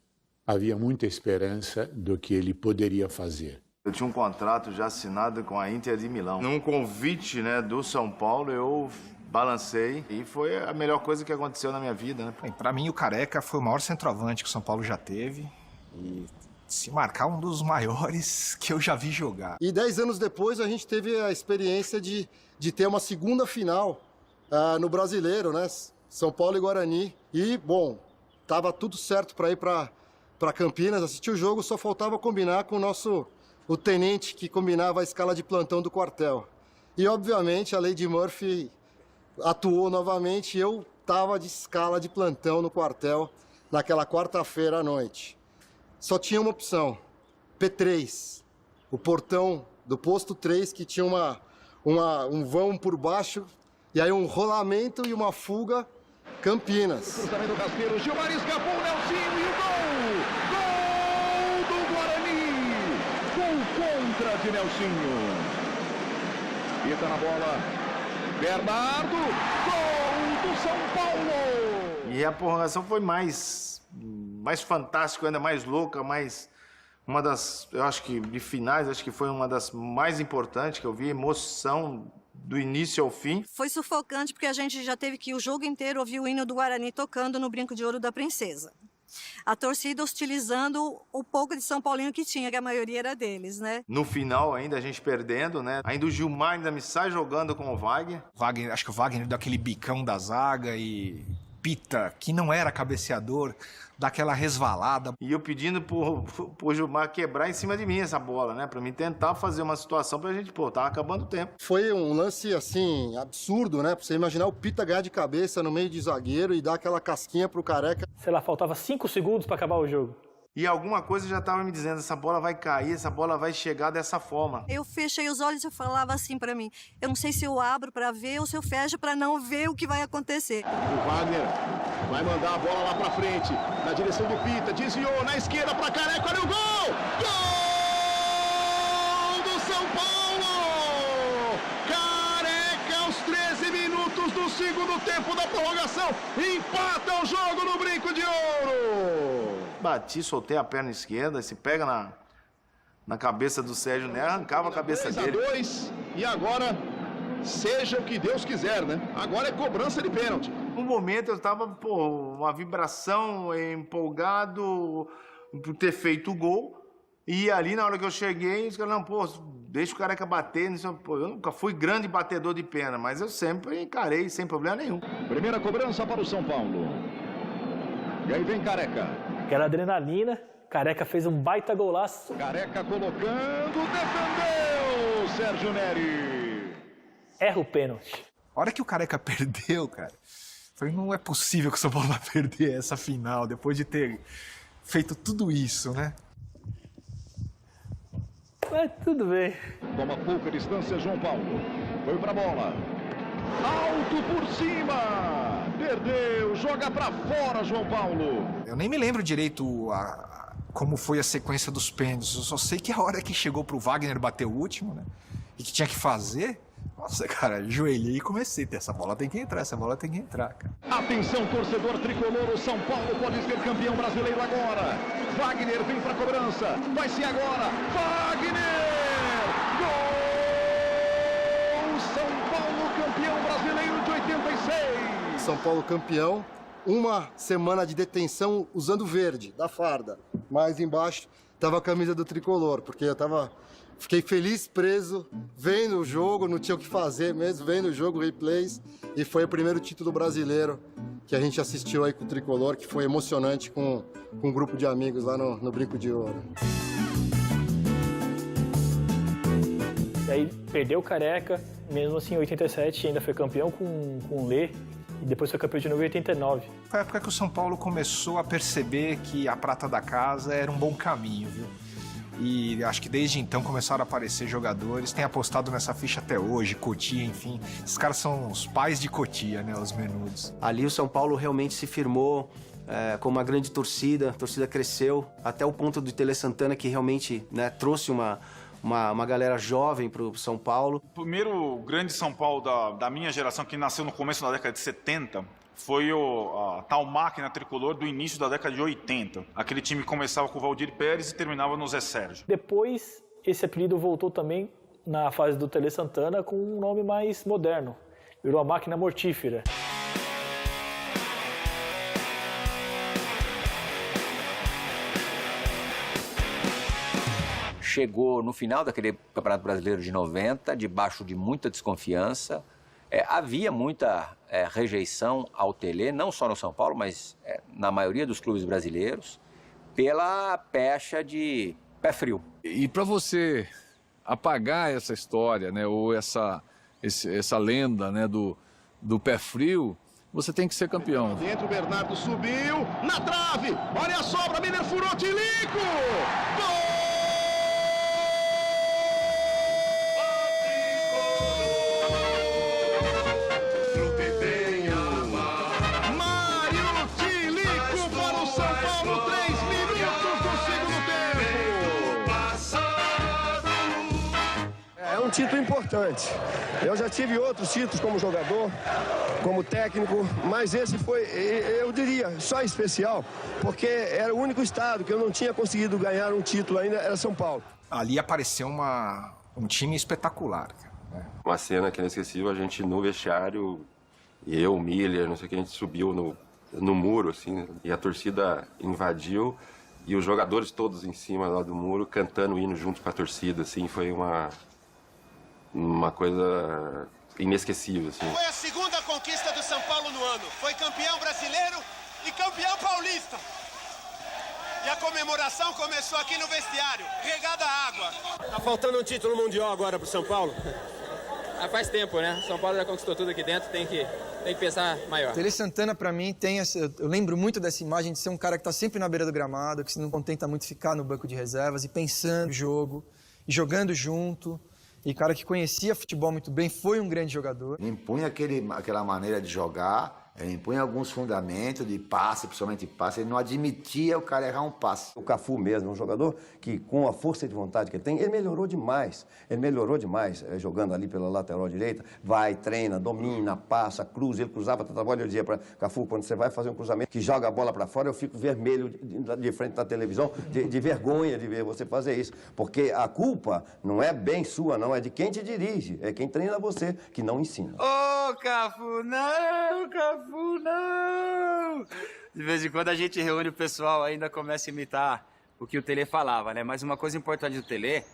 havia muita esperança do que ele poderia fazer. Eu tinha um contrato já assinado com a Inter de Milão. Num convite, né, do São Paulo, eu balancei e foi a melhor coisa que aconteceu na minha vida, né? Para mim, o Careca foi o maior centroavante que o São Paulo já teve e, se marcar, um dos maiores que eu já vi jogar. E 10 anos depois, a gente teve a experiência de ter uma segunda final no Brasileiro, né? São Paulo e Guarani. E, bom, tava tudo certo para ir para Campinas, assistir o jogo, só faltava combinar com o tenente que combinava a escala de plantão do quartel. E, obviamente, a Lady Murphy atuou novamente e eu estava de escala de plantão no quartel naquela quarta-feira à noite. Só tinha uma opção, P3, o portão do posto 3 que tinha um vão por baixo e aí um rolamento e uma fuga, Campinas. Cruzamento rasteiro, Gilmar escapou, Nelsinho e o gol! Gol do Guarani! Gol contra de Nelsinho. Pita na bola, Bernardo, gol do São Paulo! E a prorrogação foi mais fantástica, ainda mais louca, uma das, eu acho que de finais, acho que foi uma das mais importantes que eu vi, emoção do início ao fim. Foi sufocante porque a gente já teve que o jogo inteiro ouvir o hino do Guarani tocando no Brinco de Ouro da Princesa. A torcida hostilizando o pouco de São Paulino que tinha, que a maioria era deles, né? No final, ainda a gente perdendo, né? Ainda o Gilmar ainda me sai jogando com o Wagner. Acho que o Wagner deu aquele bicão da zaga e Pita, que não era cabeceador, daquela resvalada. E eu pedindo pro Gilmar quebrar em cima de mim essa bola, né? Pra mim tentar fazer uma situação pra gente, tava acabando o tempo. Foi um lance, assim, absurdo, né? Pra você imaginar o Pita ganhar de cabeça no meio de zagueiro e dar aquela casquinha pro Careca. Sei lá, faltava 5 segundos pra acabar o jogo. E alguma coisa já tava me dizendo, essa bola vai cair, essa bola vai chegar dessa forma. Eu fechei os olhos e falava assim pra mim, eu não sei se eu abro pra ver ou se eu fecho pra não ver o que vai acontecer. O Wagner vai mandar a bola lá pra frente, na direção do Pita, desviou na esquerda pra Careca, olha o gol! Gol do São Paulo! Careca aos 13 minutos do segundo tempo da prorrogação, empata o jogo no Brinco de Ouro! Bati, soltei a perna esquerda, se pega na cabeça do Sérgio Nery, arrancava a cabeça dele. 3-2, e agora, seja o que Deus quiser, né? Agora é cobrança de pênalti. No momento eu tava, uma vibração, empolgado por ter feito o gol. E ali, na hora que eu cheguei, os caras, deixa o Careca bater. Eu nunca fui grande batedor de pênalti, mas eu sempre encarei, sem problema nenhum. Primeira cobrança para o São Paulo. E aí vem Careca. Aquela adrenalina, Careca fez um baita golaço. Careca colocando, defendeu Sérgio Nery. Erra o pênalti. A hora que o Careca perdeu, cara, não é possível que o São Paulo vai perder essa final, depois de ter feito tudo isso, né? Mas tudo bem. Toma pouca distância, João Paulo. Foi pra bola. Alto por cima. Perdeu, joga pra fora, João Paulo. Eu nem me lembro direito como foi a sequência dos pênaltis. Eu só sei que a hora que chegou pro Wagner bater o último, né? E que tinha que fazer. Nossa, cara, ajoelhei e comecei. Essa bola tem que entrar, cara. Atenção, torcedor tricolor, o São Paulo pode ser campeão brasileiro agora. Wagner vem pra cobrança. Vai ser agora. Wagner! Gol! São Paulo campeão brasileiro de 86. São Paulo campeão, uma semana de detenção usando verde, da farda. Mas embaixo estava a camisa do tricolor, porque fiquei feliz, preso, vendo o jogo, não tinha o que fazer mesmo, vendo o jogo, replays. E foi o primeiro título brasileiro que a gente assistiu aí com o tricolor, que foi emocionante com um grupo de amigos lá no Brinco de Ouro. E aí perdeu o Careca, mesmo assim em 87 ainda foi campeão com o Lê. E depois foi campeão de novo em 89. Foi a época que o São Paulo começou a perceber que a prata da casa era um bom caminho, viu? E acho que desde então começaram a aparecer jogadores, tem apostado nessa ficha até hoje, Cotia, enfim. Esses caras são os pais de Cotia, né, os menudos. Ali o São Paulo realmente se firmou com uma grande torcida, a torcida cresceu, até o ponto do Tele Santana, que realmente, né, trouxe uma uma galera jovem para o São Paulo. O primeiro grande São Paulo da minha geração, que nasceu no começo da década de 70, foi a tal máquina tricolor do início da década de 80. Aquele time começava com o Valdir Pérez e terminava no Zé Sérgio. Depois, esse apelido voltou também na fase do Tele Santana com um nome mais moderno. Virou a máquina mortífera. Chegou no final daquele Campeonato Brasileiro de 90, debaixo de muita desconfiança. Havia muita rejeição ao Tele, não só no São Paulo, mas na maioria dos clubes brasileiros, pela pecha de pé frio. E para você apagar essa história, né, ou essa lenda, né, do pé frio, você tem que ser campeão. Dentro, o Bernardo subiu, na trave, olha a sobra, Miller furou, Tilico! Gol! Um título importante. Eu já tive outros títulos como jogador, como técnico, mas esse foi, eu diria, só especial, porque era o único estado que eu não tinha conseguido ganhar um título ainda, era São Paulo. Ali apareceu um time espetacular. Uma cena que é inesquecível, a gente no vestiário, eu, Miller, não sei o que, a gente subiu no muro, assim, e a torcida invadiu, e os jogadores todos em cima lá do muro, cantando o hino junto com a torcida, assim, foi uma coisa inesquecível, assim. Foi a segunda conquista do São Paulo no ano. Foi campeão brasileiro e campeão paulista. E a comemoração começou aqui no vestiário, regada a água. Tá faltando um título mundial agora pro São Paulo? Faz tempo, né? São Paulo já conquistou tudo aqui dentro, tem que pensar maior. Tele Santana, pra mim, eu lembro muito dessa imagem de ser um cara que tá sempre na beira do gramado, que se não contenta muito ficar no banco de reservas e pensando no jogo, e jogando junto. E cara que conhecia futebol muito bem, foi um grande jogador. Ele impunha aquela maneira de jogar, ele impunha alguns fundamentos de passe, principalmente passe, ele não admitia o cara errar um passe. O Cafu mesmo, um jogador que com a força de vontade que ele tem, ele melhorou demais jogando ali pela lateral direita, vai, treina, domina, passa, cruza, ele cruzava toda a bola, eu dizia para Cafu, quando você vai fazer um cruzamento que joga a bola para fora, eu fico vermelho de frente da televisão, de vergonha de ver você fazer isso, porque a culpa não é bem sua, não, é de quem te dirige, é quem treina você, que não ensina. Ô, Cafu, não! De vez em quando a gente reúne o pessoal, ainda começa a imitar o que o Tele falava, né? Mas uma coisa importante do Tele,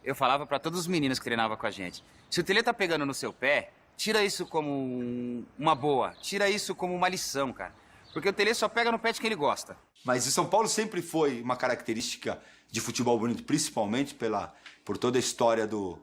eu falava pra todos os meninos que treinavam com a gente. Se o Tele tá pegando no seu pé, tira isso como uma boa, tira isso como uma lição, cara. Porque o Tele só pega no pé de quem ele gosta. Mas o São Paulo sempre foi uma característica de futebol bonito, principalmente por toda a história do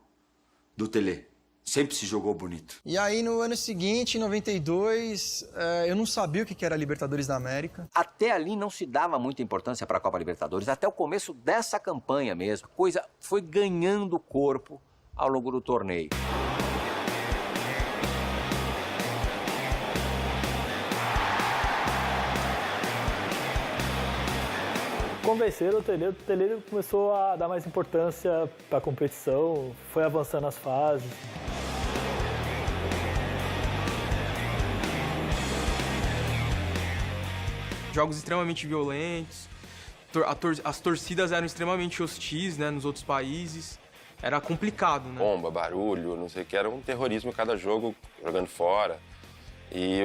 Tele. Sempre se jogou bonito. E aí, no ano seguinte, em 92, eu não sabia o que era a Libertadores da América. Até ali não se dava muita importância para a Copa Libertadores, até o começo dessa campanha mesmo. A coisa foi ganhando corpo ao longo do torneio. Convenceram o Tele começou a dar mais importância para a competição, foi avançando as fases. Jogos extremamente violentos, as torcidas eram extremamente hostis, né, nos outros países. Era complicado, né? Bomba, barulho, não sei o que, era um terrorismo cada jogo, jogando fora. E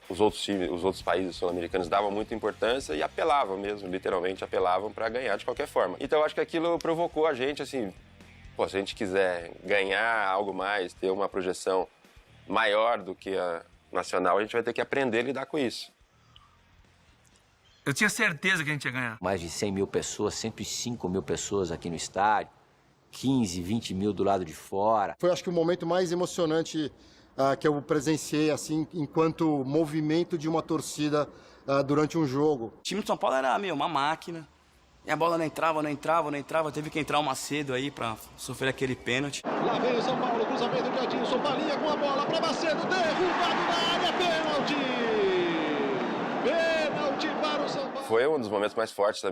os outros países sul-americanos davam muita importância e apelavam mesmo, literalmente apelavam para ganhar de qualquer forma. Então eu acho que aquilo provocou a gente, assim, pô, se a gente quiser ganhar algo mais, ter uma projeção maior do que a nacional, a gente vai ter que aprender a lidar com isso. Eu tinha certeza que a gente ia ganhar. Mais de 100 mil pessoas, 105 mil pessoas aqui no estádio, 15, 20 mil do lado de fora. Foi, acho que, o momento mais emocionante que eu presenciei, assim, enquanto movimento de uma torcida durante um jogo. O time do São Paulo era, uma máquina. E a bola não entrava. Teve que entrar o Macedo aí pra sofrer aquele pênalti. Lá vem o São Paulo, cruzamento do Edilson, Balinha com a bola pra Macedo, derrubado na área, pênalti! Pênalti para o São Paulo. Foi um dos momentos mais fortes da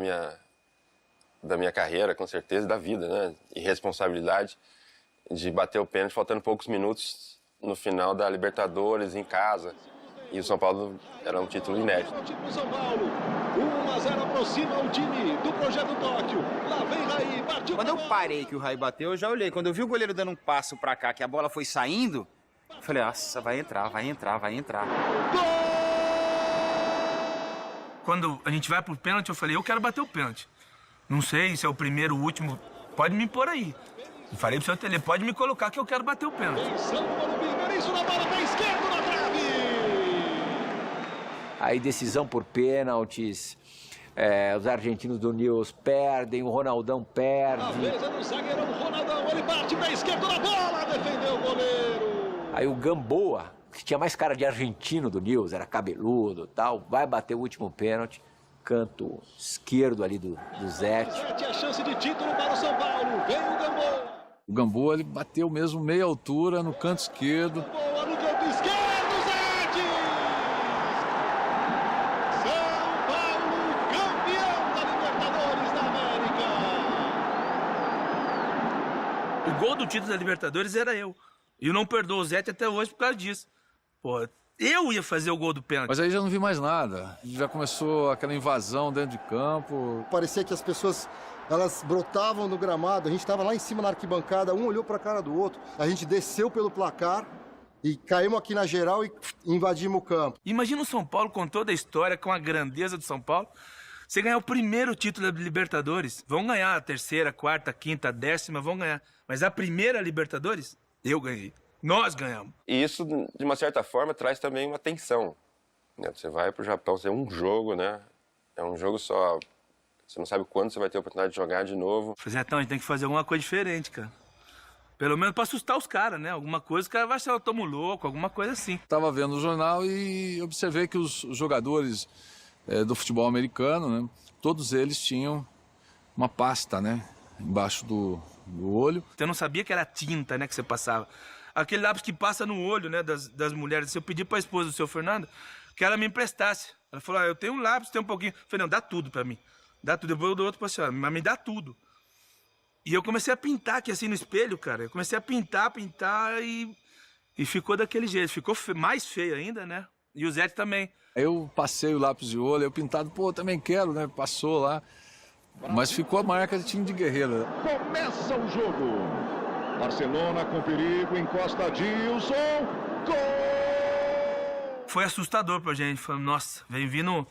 da minha carreira, com certeza, da vida, né? E responsabilidade de bater o pênalti faltando poucos minutos no final da Libertadores, em casa. E o São Paulo era um título inédito. São Paulo, 1-0 aproxima o time do Projeto Tóquio. Lá vem Raí, partiu. Quando eu parei que o Raí bateu, eu já olhei. Quando eu vi o goleiro dando um passo pra cá, que a bola foi saindo, eu falei, nossa, vai entrar, vai entrar, vai entrar. Quando a gente vai pro pênalti, eu falei, eu quero bater o pênalti. Não sei se é o primeiro, o último, pode me pôr aí. Eu falei pro seu Tele, pode me colocar que eu quero bater o pênalti. Isso na bola, pé esquerdo na trave. Aí decisão por pênaltis, os argentinos do Newell's perdem, o Ronaldão perde. A vez é do zagueirão Ronaldão, ele parte pé esquerdo na bola, defendeu o goleiro. Aí o Gamboa, que tinha mais cara de argentino do Newell's, era cabeludo e tal, vai bater o último pênalti, canto esquerdo ali do Zete. Zete, a chance de título para o São Paulo, vem o Gamboa. O Gamboa, ele bateu mesmo meia altura no canto esquerdo. Boa no canto esquerdo, Zete! São Paulo, campeão da Libertadores da América! O gol do título da Libertadores era eu. E eu não perdoo o Zete até hoje por causa disso. Pô, eu ia fazer o gol do pênalti. Mas aí já não vi mais nada. Já começou aquela invasão dentro de campo. Parecia que as pessoas, elas brotavam no gramado. A gente estava lá em cima na arquibancada, um olhou para a cara do outro. A gente desceu pelo placar e caímos aqui na geral e invadimos o campo. Imagina o São Paulo com toda a história, com a grandeza do São Paulo. Você ganhar o primeiro título da Libertadores. Vão ganhar a terceira, quarta, quinta, décima, vão ganhar. Mas a primeira Libertadores, eu ganhei. Nós ganhamos. E isso, de uma certa forma, traz também uma tensão. Né? Você vai pro Japão, é um jogo, né? É um jogo só. Você não sabe quando você vai ter a oportunidade de jogar de novo. Então, a gente tem que fazer alguma coisa diferente, cara. Pelo menos pra assustar os caras, né? Alguma coisa, os caras vão achar eu tomo louco, alguma coisa assim. Tava vendo o jornal e observei que os jogadores do futebol americano, né? Todos eles tinham uma pasta, né? Embaixo do olho. Eu não sabia que era tinta, né, que você passava. Aquele lápis que passa no olho, né, das mulheres. Se eu pedir pra esposa do seu Fernando que ela me emprestasse. Ela falou, eu tenho um lápis, tem um pouquinho. Eu falei, não, dá tudo pra mim. Dá tudo, depois eu dou outro pra senhora, mas me dá tudo. E eu comecei a pintar aqui assim no espelho, cara. Eu comecei a pintar e ficou daquele jeito. Ficou mais feio ainda, né? E o Zete também. Eu passei o lápis de olho, eu pintado, pô, também quero, né? Passou lá. Mas ficou a marca de time de guerreiro. Começa o jogo. Barcelona com perigo, encosta Dilson. Gol! Foi assustador pra gente. Falei, nossa, vem vindo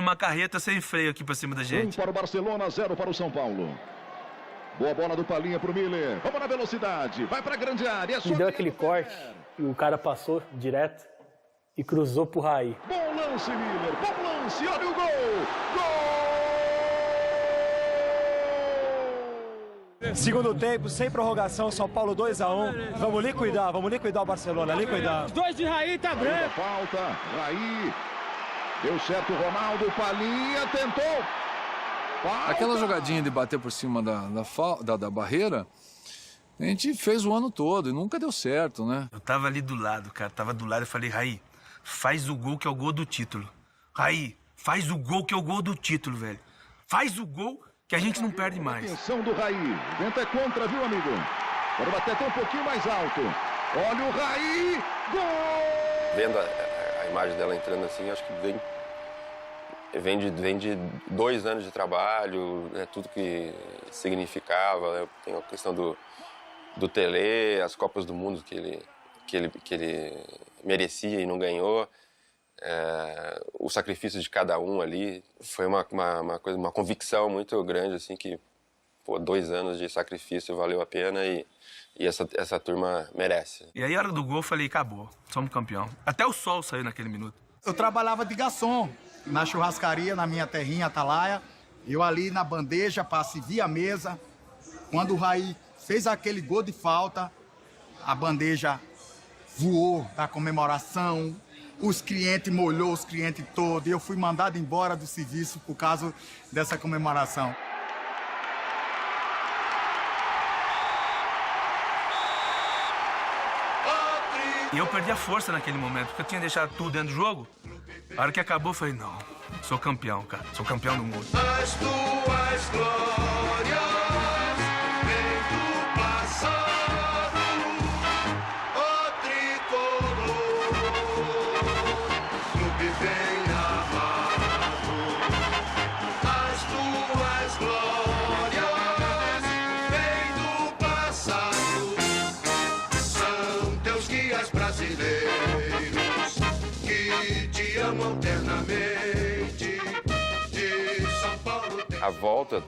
uma carreta sem freio aqui pra cima da gente. 1 para o Barcelona, 0 para o São Paulo. Boa bola do Palinha pro Miller. Vamos na velocidade. Vai pra grande área. E deu aquele corte e o cara passou direto e cruzou pro Raí. Bom lance, Miller. Bom lance. Olha o gol. Gol! Segundo tempo, sem prorrogação, São Paulo 2-1. Vamos liquidar o Barcelona, liquidar. Os dois de Raí tá branco. Falta, Raí. Deu certo o Ronaldo, Palinha tentou. Falta. Aquela jogadinha de bater por cima da barreira, a gente fez o ano todo e nunca deu certo, né? Eu tava ali do lado, cara, tava do lado, eu falei, Raí, faz o gol que é o gol do título. Raí, faz o gol que é o gol do título, velho. Faz o gol que a gente não perde mais. Atenção do Raí. Vento é contra, viu, amigo? Pode bater até um pouquinho mais alto. Olha o Raí. Gol! Vendo a imagem dela entrando assim, acho que vem de 2 anos de trabalho, né, tudo que significava. Né? Tem a questão do Tele, as Copas do Mundo que ele merecia e não ganhou. O sacrifício de cada um ali foi uma convicção muito grande, assim, que 2 anos de sacrifício valeu a pena e essa turma merece. E aí, a hora do gol, eu falei, acabou, somos campeão. Até o sol saiu naquele minuto. Eu trabalhava de garçom na churrascaria, na minha terrinha, Atalaia. Eu ali na bandeja, para servir a mesa. Quando o Raí fez aquele gol de falta, a bandeja voou da comemoração. Os clientes molhou, os clientes todos. E eu fui mandado embora do serviço por causa dessa comemoração. E eu perdi a força naquele momento, porque eu tinha deixado tudo dentro do jogo. A hora que acabou, eu falei, não, sou campeão, cara. Sou campeão do mundo. As tuas glórias vêm do passado, ó tricolor, clube bem amado. As tuas glórias vêm do passado, são teus guias brasileiros que te amam eternamente. De São Paulo A volta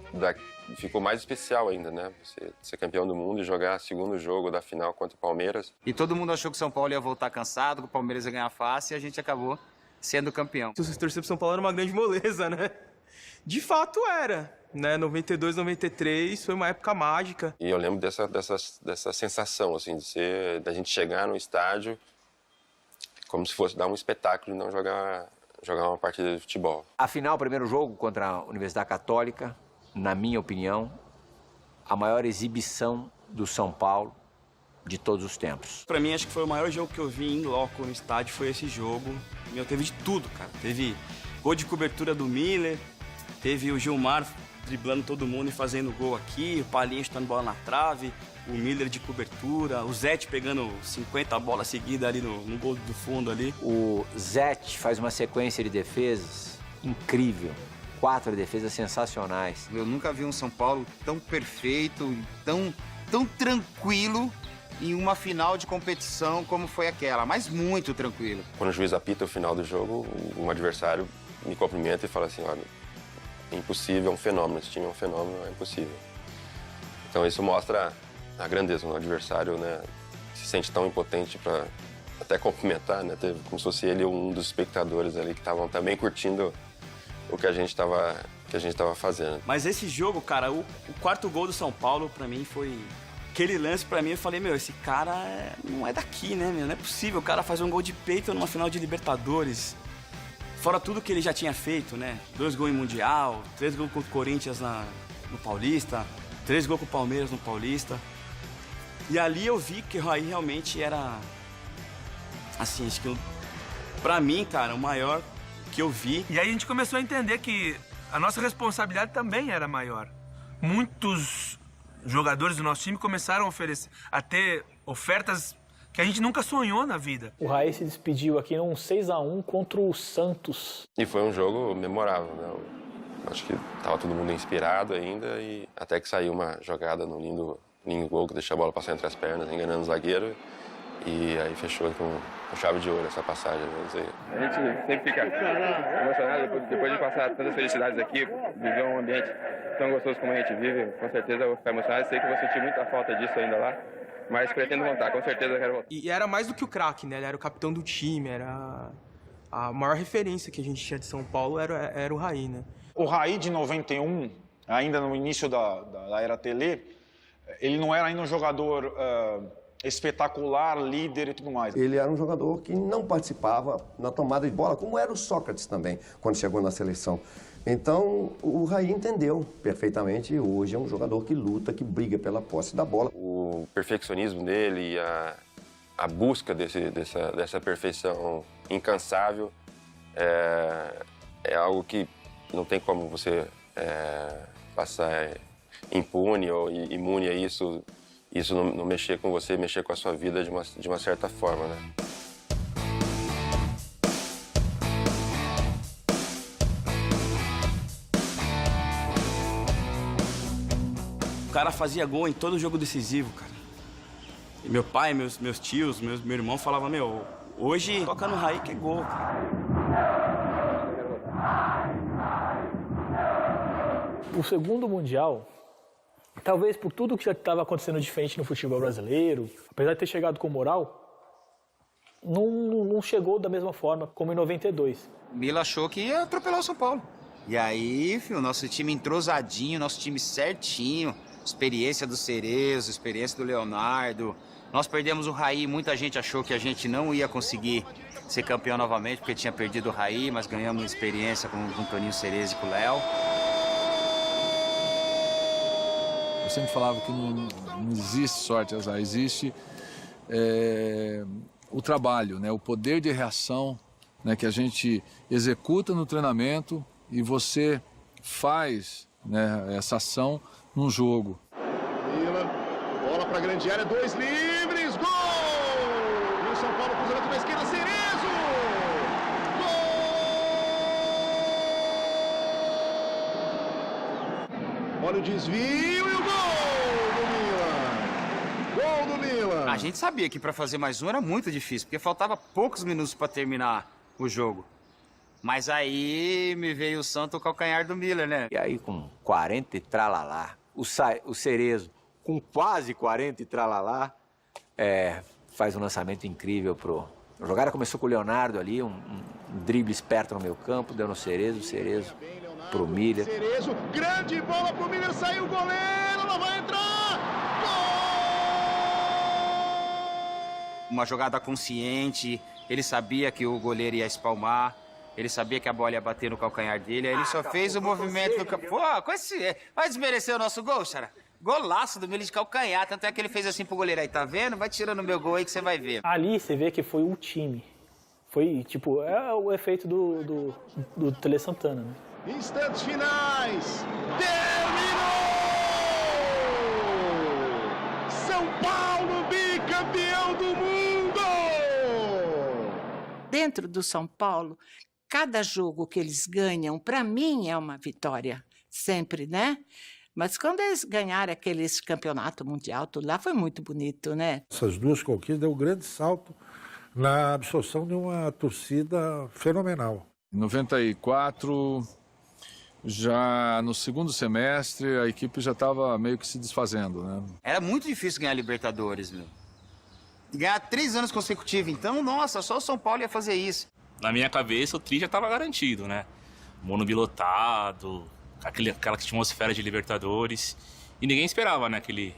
ficou mais especial ainda, né? Você ser campeão do mundo e jogar segundo jogo da final contra o Palmeiras. E todo mundo achou que o São Paulo ia voltar cansado, que o Palmeiras ia ganhar fácil e a gente acabou sendo campeão. Torcer pro São Paulo era uma grande moleza, né? De fato era, né? 92, 93 foi uma época mágica. E eu lembro dessa sensação, assim, da gente chegar no estádio como se fosse dar um espetáculo e não jogar uma partida de futebol. Afinal, o primeiro jogo contra a Universidade Católica, na minha opinião, a maior exibição do São Paulo de todos os tempos. Pra mim, acho que foi o maior jogo que eu vi em loco no estádio, foi esse jogo. Meu, teve de tudo, cara. Teve gol de cobertura do Miller, teve o Gilmar driblando todo mundo e fazendo gol aqui, o Palinha chutando bola na trave, o Miller de cobertura, o Zete pegando 50 bolas seguidas ali no gol do fundo ali. O Zete faz uma sequência de defesas incrível. 4 defesas sensacionais. Eu nunca vi um São Paulo tão perfeito, tão tranquilo em uma final de competição como foi aquela, mas muito tranquilo. Quando o juiz apita o final do jogo, um adversário me cumprimenta e fala assim, olha, é impossível, é um fenômeno, esse time é um fenômeno, é impossível. Então isso mostra a grandeza do adversário, né? Se sente tão impotente para até cumprimentar, né? Como se fosse ele um dos espectadores ali que estavam também curtindo o que a gente estava fazendo. Mas esse jogo, cara, o quarto gol do São Paulo, pra mim, foi... Aquele lance, pra mim, eu falei, meu, esse cara não é daqui, né, meu? Não é possível, o cara faz um gol de peito numa final de Libertadores. Fora tudo que ele já tinha feito, né? 2 gols em Mundial, 3 gols contra o Corinthians no Paulista, 3 gols com o Palmeiras no Paulista. E ali eu vi que o Raí realmente era... Assim, acho que pra mim, cara, o maior que eu vi. E aí a gente começou a entender que a nossa responsabilidade também era maior. Muitos jogadores do nosso time começaram a ter ofertas que a gente nunca sonhou na vida. O Raí se despediu aqui num 6-1 contra o Santos. E foi um jogo memorável, né? Acho que estava todo mundo inspirado ainda e até que saiu uma jogada no lindo gol que deixa a bola passar entre as pernas, enganando o zagueiro. E aí fechou com chave de ouro essa passagem. A gente sempre fica emocionado depois de passar tantas felicidades aqui, viver um ambiente tão gostoso como a gente vive. Com certeza eu vou ficar emocionado. Sei que vou sentir muita falta disso ainda lá, mas pretendo voltar, com certeza eu quero voltar. E era mais do que o craque, né? Ele era o capitão do time, era a maior referência que a gente tinha de São Paulo era o Raí, né? O Raí de 91, ainda no início da era Tele, ele não era ainda um jogador espetacular, líder e tudo mais. Ele era um jogador que não participava na tomada de bola, como era o Sócrates também, quando chegou na seleção. Então, o Raí entendeu perfeitamente e hoje é um jogador que luta, que briga pela posse da bola. O perfeccionismo dele e a busca dessa perfeição incansável é algo que não tem como você passar impune ou imune a isso não mexer com você, mexer com a sua vida de uma certa forma, né? O cara fazia gol em todo jogo decisivo, cara. E meu pai, meus tios, meu irmão falavam, meu, hoje toca no Raí que é gol, cara. O segundo Mundial, talvez por tudo que já estava acontecendo diferente no futebol brasileiro, apesar de ter chegado com moral, não chegou da mesma forma como em 92. Mila achou que ia atropelar o São Paulo. E aí, filho, nosso time entrosadinho, nosso time certinho, experiência do Cerezo, experiência do Leonardo. Nós perdemos o Raí, muita gente achou que a gente não ia conseguir ser campeão novamente, porque tinha perdido o Raí, mas ganhamos experiência com o Toninho Cerezo e com o Léo. Eu sempre falava que não existe sorte azar, existe o trabalho, né? O poder de reação, né? Que a gente executa no treinamento e você faz, né? Essa ação num jogo. Milan, bola para a grande área, 2 livres, gol! E o São Paulo cruzamento para a esquerda, Cerezo! Gol! Olha o desvio e o gol do Milan! Gol do Milan! A gente sabia que para fazer mais um era muito difícil, porque faltava poucos minutos para terminar o jogo. Mas aí me veio o santo calcanhar do Miller, né? E aí com 40 e tralalá, o Cerezo com quase 40 e tralalá, faz um lançamento incrível pro... A jogada começou com o Leonardo ali, um drible esperto no meio campo, deu no Cerezo, o Cerezo pro Miller. Cerezo, grande bola pro Miller, saiu o goleiro, ela vai entrar! Gol! Uma jogada consciente, ele sabia que o goleiro ia espalmar. Ele sabia que a bola ia bater no calcanhar dele, aí ele só fez o movimento do campo. Pô, com esse... Vai desmerecer o nosso gol, Xará? Golaço do Miller de calcanhar, tanto é que ele fez assim pro goleiro aí, tá vendo? Vai tirando o meu gol aí que você vai ver. Ali você vê que foi um time. Foi, tipo, o efeito do Tele Santana, né? Instantes finais, terminou! São Paulo bicampeão do mundo! Dentro do São Paulo, cada jogo que eles ganham, para mim, é uma vitória, sempre, né? Mas quando eles ganharam aquele campeonato mundial, tudo lá foi muito bonito, né? Essas duas conquistas deu um grande salto na absorção de uma torcida fenomenal. Em 94, já no segundo semestre, a equipe já estava meio que se desfazendo, né? Era muito difícil ganhar Libertadores, meu. Ganhar 3 anos consecutivos, então, nossa, só o São Paulo ia fazer isso. Na minha cabeça, o tri já estava garantido, né? Morumbi lotado, aquela atmosfera de Libertadores. E ninguém esperava, né, que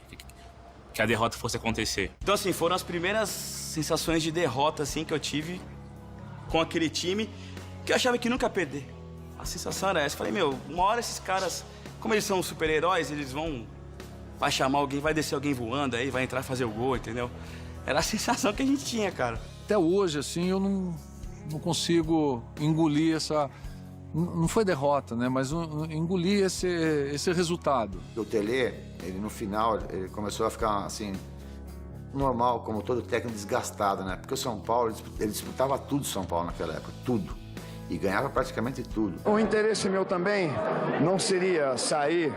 a derrota fosse acontecer. Então, assim, foram as primeiras sensações de derrota, assim, que eu tive com aquele time, que eu achava que nunca ia perder. A sensação era essa. Eu falei, meu, uma hora esses caras, como eles são super-heróis, eles vai chamar alguém, vai descer alguém voando aí, vai entrar e fazer o gol, entendeu? Era a sensação que a gente tinha, cara. Até hoje, assim, eu não consigo engolir essa... Não foi derrota, né? Mas engolir esse resultado. O Tele, ele no final, ele começou a ficar, assim, normal, como todo técnico, desgastado, né? Porque o São Paulo, ele disputava tudo São Paulo naquela época, tudo. E ganhava praticamente tudo. O interesse meu também não seria sair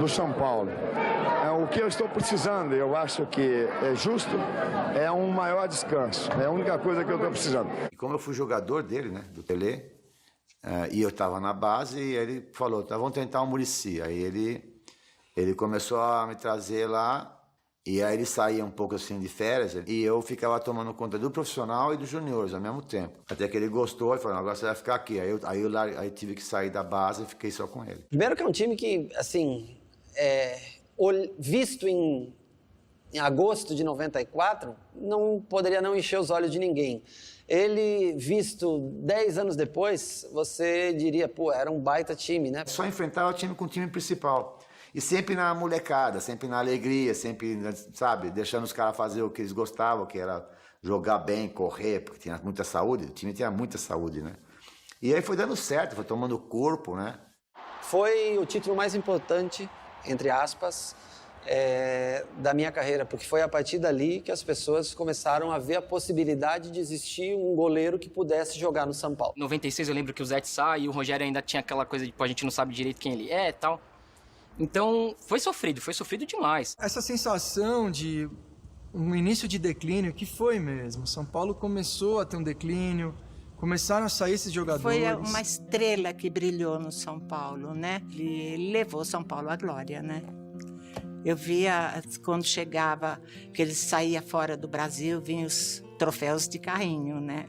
do São Paulo. O que eu estou precisando, eu acho que é justo, é um maior descanso. É a única coisa que eu estou precisando. E como eu fui jogador dele, né, do Tele, e eu estava na base, e ele falou, tá, vamos tentar um Muricy. Aí ele começou a me trazer lá, e aí ele saía um pouco assim de férias, e eu ficava tomando conta do profissional e dos juniores ao mesmo tempo. Até que ele gostou e falou, agora você vai ficar aqui. Aí tive que sair da base e fiquei só com ele. Primeiro que é um time que, assim, visto em agosto de 94, não poderia não encher os olhos de ninguém. Ele, visto 10 anos depois, você diria, pô, era um baita time, né? Só enfrentava o time com o time principal. E sempre na molecada, sempre na alegria, sempre, sabe, deixando os caras fazer o que eles gostavam, que era jogar bem, correr, porque tinha muita saúde, o time tinha muita saúde, né? E aí foi dando certo, foi tomando corpo, né? Foi o título mais importante, entre aspas, da minha carreira, porque foi a partir dali que as pessoas começaram a ver a possibilidade de existir um goleiro que pudesse jogar no São Paulo. Em 96 eu lembro que o Zé sai e o Rogério ainda tinha aquela coisa de, pô, a gente não sabe direito quem ele é e tal. Então, foi sofrido demais. Essa sensação de um início de declínio, que foi mesmo. São Paulo começou a ter um declínio, começaram a sair esses jogadores. Foi uma estrela que brilhou no São Paulo, né? Ele levou São Paulo à glória, né? Eu via, quando chegava, que ele saía fora do Brasil, vinham os troféus de carrinho, né?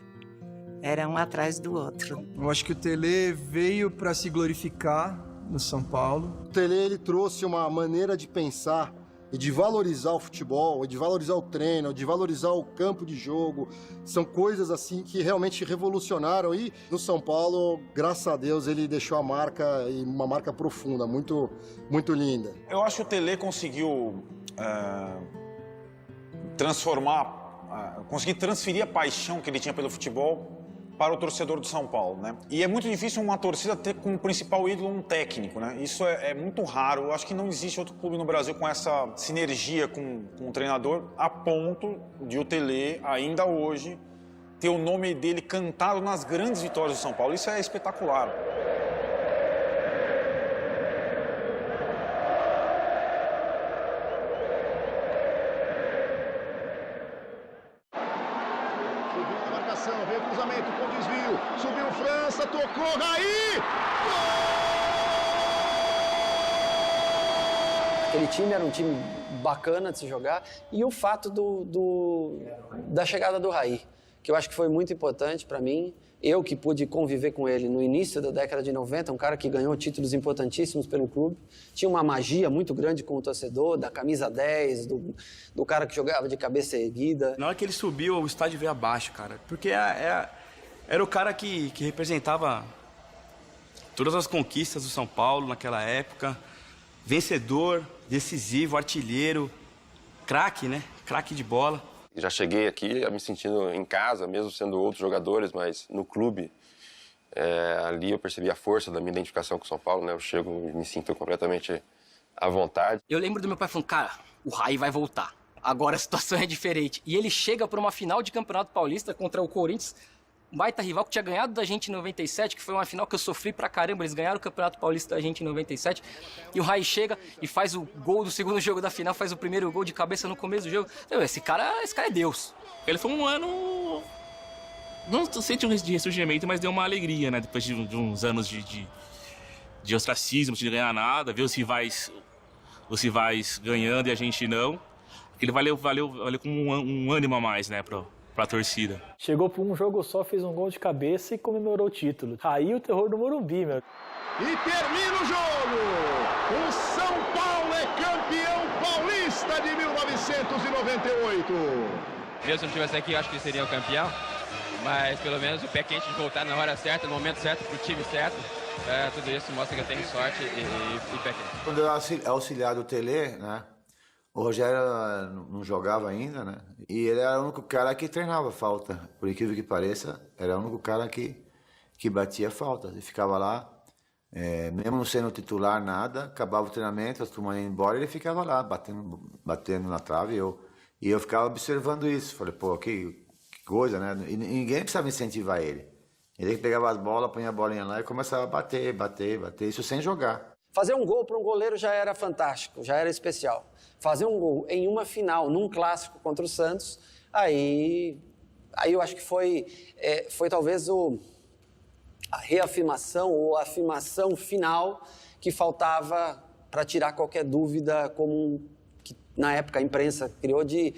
Era um atrás do outro. Eu acho que o Tele veio para se glorificar no São Paulo. O Tele, ele trouxe uma maneira de pensar e de valorizar o futebol, e de valorizar o treino, de valorizar o campo de jogo. São coisas assim que realmente revolucionaram. E no São Paulo, graças a Deus, ele deixou a marca, e uma marca profunda, muito, muito linda. Eu acho que o Tele conseguiu transformar conseguir transferir a paixão que ele tinha pelo futebol para o torcedor do São Paulo, né? E é muito difícil uma torcida ter como principal ídolo um técnico, né? Isso é muito raro. Eu acho que não existe outro clube no Brasil com essa sinergia com o treinador, a ponto de o Tele, ainda hoje, ter o nome dele cantado nas grandes vitórias do São Paulo. Isso é espetacular. Veio o cruzamento com desvio, subiu França, tocou, Raí! Aquele time era um time bacana de se jogar e o fato da chegada do Raí, que eu acho que foi muito importante para mim. Eu que pude conviver com ele no início da década de 90, um cara que ganhou títulos importantíssimos pelo clube, tinha uma magia muito grande com o torcedor, da camisa 10, do cara que jogava de cabeça erguida. Na hora que ele subiu, o estádio veio abaixo, cara, porque era o cara que representava todas as conquistas do São Paulo naquela época, vencedor, decisivo, artilheiro, craque, né? Craque de bola. Já cheguei aqui me sentindo em casa, mesmo sendo outros jogadores, mas no clube, ali eu percebi a força da minha identificação com o São Paulo, né? Eu chego e me sinto completamente à vontade. Eu lembro do meu pai falando, cara, o Raí vai voltar. Agora a situação é diferente. E ele chega para uma final de Campeonato Paulista contra o Corinthians, um baita rival que tinha ganhado da gente em 97, que foi uma final que eu sofri pra caramba. Eles ganharam o Campeonato Paulista da gente em 97. E o Raí chega e faz o gol do segundo jogo da final, faz o primeiro gol de cabeça no começo do jogo. Esse cara é Deus. Ele foi um ano... Não sei de ressurgimento, mas deu uma alegria, né? Depois de uns anos de ostracismo, de ganhar nada, ver os rivais ganhando e a gente não. Ele valeu como um ânimo a mais, né, pra torcida. Chegou por um jogo só, fez um gol de cabeça e comemorou o título. Aí o terror do Morumbi, meu. E termina o jogo! O São Paulo é campeão paulista de 1998. Mesmo se não estivesse aqui, eu acho que seria o campeão. Mas pelo menos o pé quente de voltar na hora certa, no momento certo, pro time certo. Tudo isso mostra que eu tenho sorte e pé quente. Quando eu era auxiliar do Tele, né? O Rogério não jogava ainda, né? E ele era o único cara que treinava falta. Por incrível que pareça, era o único cara que batia falta. Ele ficava lá, mesmo não sendo titular, nada, acabava o treinamento, as turmas iam embora, ele ficava lá, batendo na trave. E eu ficava observando isso. Falei, pô, que coisa, né? E ninguém precisava incentivar ele. Ele pegava as bolas, punha a bolinha lá e começava a bater, isso sem jogar. Fazer um gol para um goleiro já era fantástico, já era especial. Fazer um gol em uma final, num clássico contra o Santos, aí eu acho que foi talvez a reafirmação ou a afirmação final que faltava para tirar qualquer dúvida, como que na época a imprensa criou, de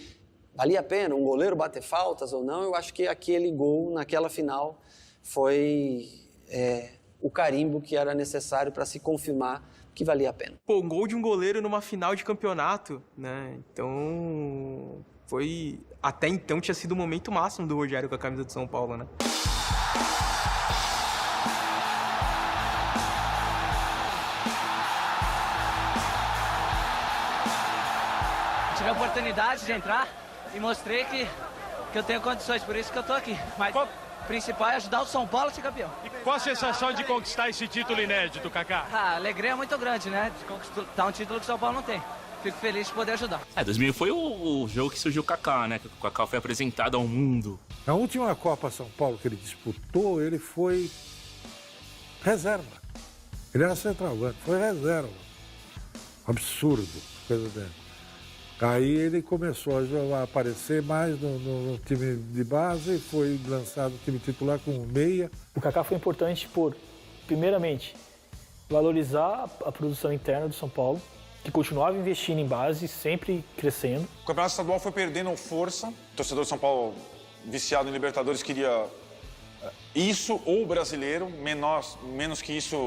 valia a pena um goleiro bater faltas ou não. Eu acho que aquele gol naquela final foi o carimbo que era necessário para se confirmar que valia a pena. Pô, um gol de um goleiro numa final de campeonato, né? Então, até então tinha sido o momento máximo do Rogério com a camisa do São Paulo, né? Tive a oportunidade de entrar e mostrei que eu tenho condições, por isso que eu tô aqui. Mas o principal é ajudar o São Paulo a ser campeão. E qual a sensação de conquistar esse título inédito, Kaká? A alegria é muito grande, né? De conquistar um título que o São Paulo não tem. Fico feliz de poder ajudar. 2000 foi o jogo que surgiu o Kaká, né? O Kaká foi apresentado ao mundo. Na última Copa São Paulo que ele disputou, ele foi reserva. Ele era centroavante, foi reserva. Absurdo, coisa dele. Aí ele começou a aparecer mais no time de base, foi lançado no time titular com meia. O Kaká foi importante por, primeiramente, valorizar a produção interna do São Paulo, que continuava investindo em base, sempre crescendo. O Campeonato Estadual foi perdendo força. O torcedor de São Paulo, viciado em Libertadores, queria isso ou brasileiro. Menos que isso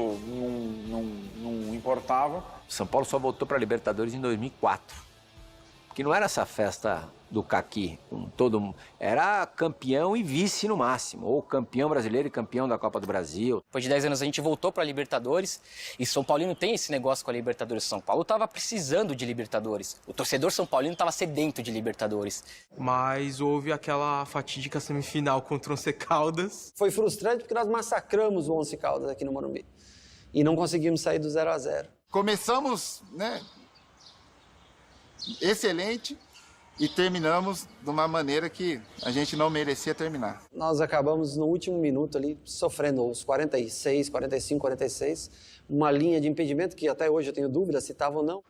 não importava. São Paulo só voltou para a Libertadores em 2004. que não era essa festa do caqui, com todo mundo. Era campeão e vice no máximo, ou campeão brasileiro e campeão da Copa do Brasil. Depois de 10 anos a gente voltou para a Libertadores e São Paulino tem esse negócio com a Libertadores. São Paulo estava precisando de Libertadores. O torcedor São Paulino estava sedento de Libertadores. Mas houve aquela fatídica semifinal contra o Once Caldas. Foi frustrante porque nós massacramos o Once Caldas aqui no Morumbi e não conseguimos sair do 0-0. Começamos, né, excelente e terminamos de uma maneira que a gente não merecia terminar. Nós acabamos no último minuto ali, sofrendo os 46, 45, 46, uma linha de impedimento que até hoje eu tenho dúvida se estava ou não.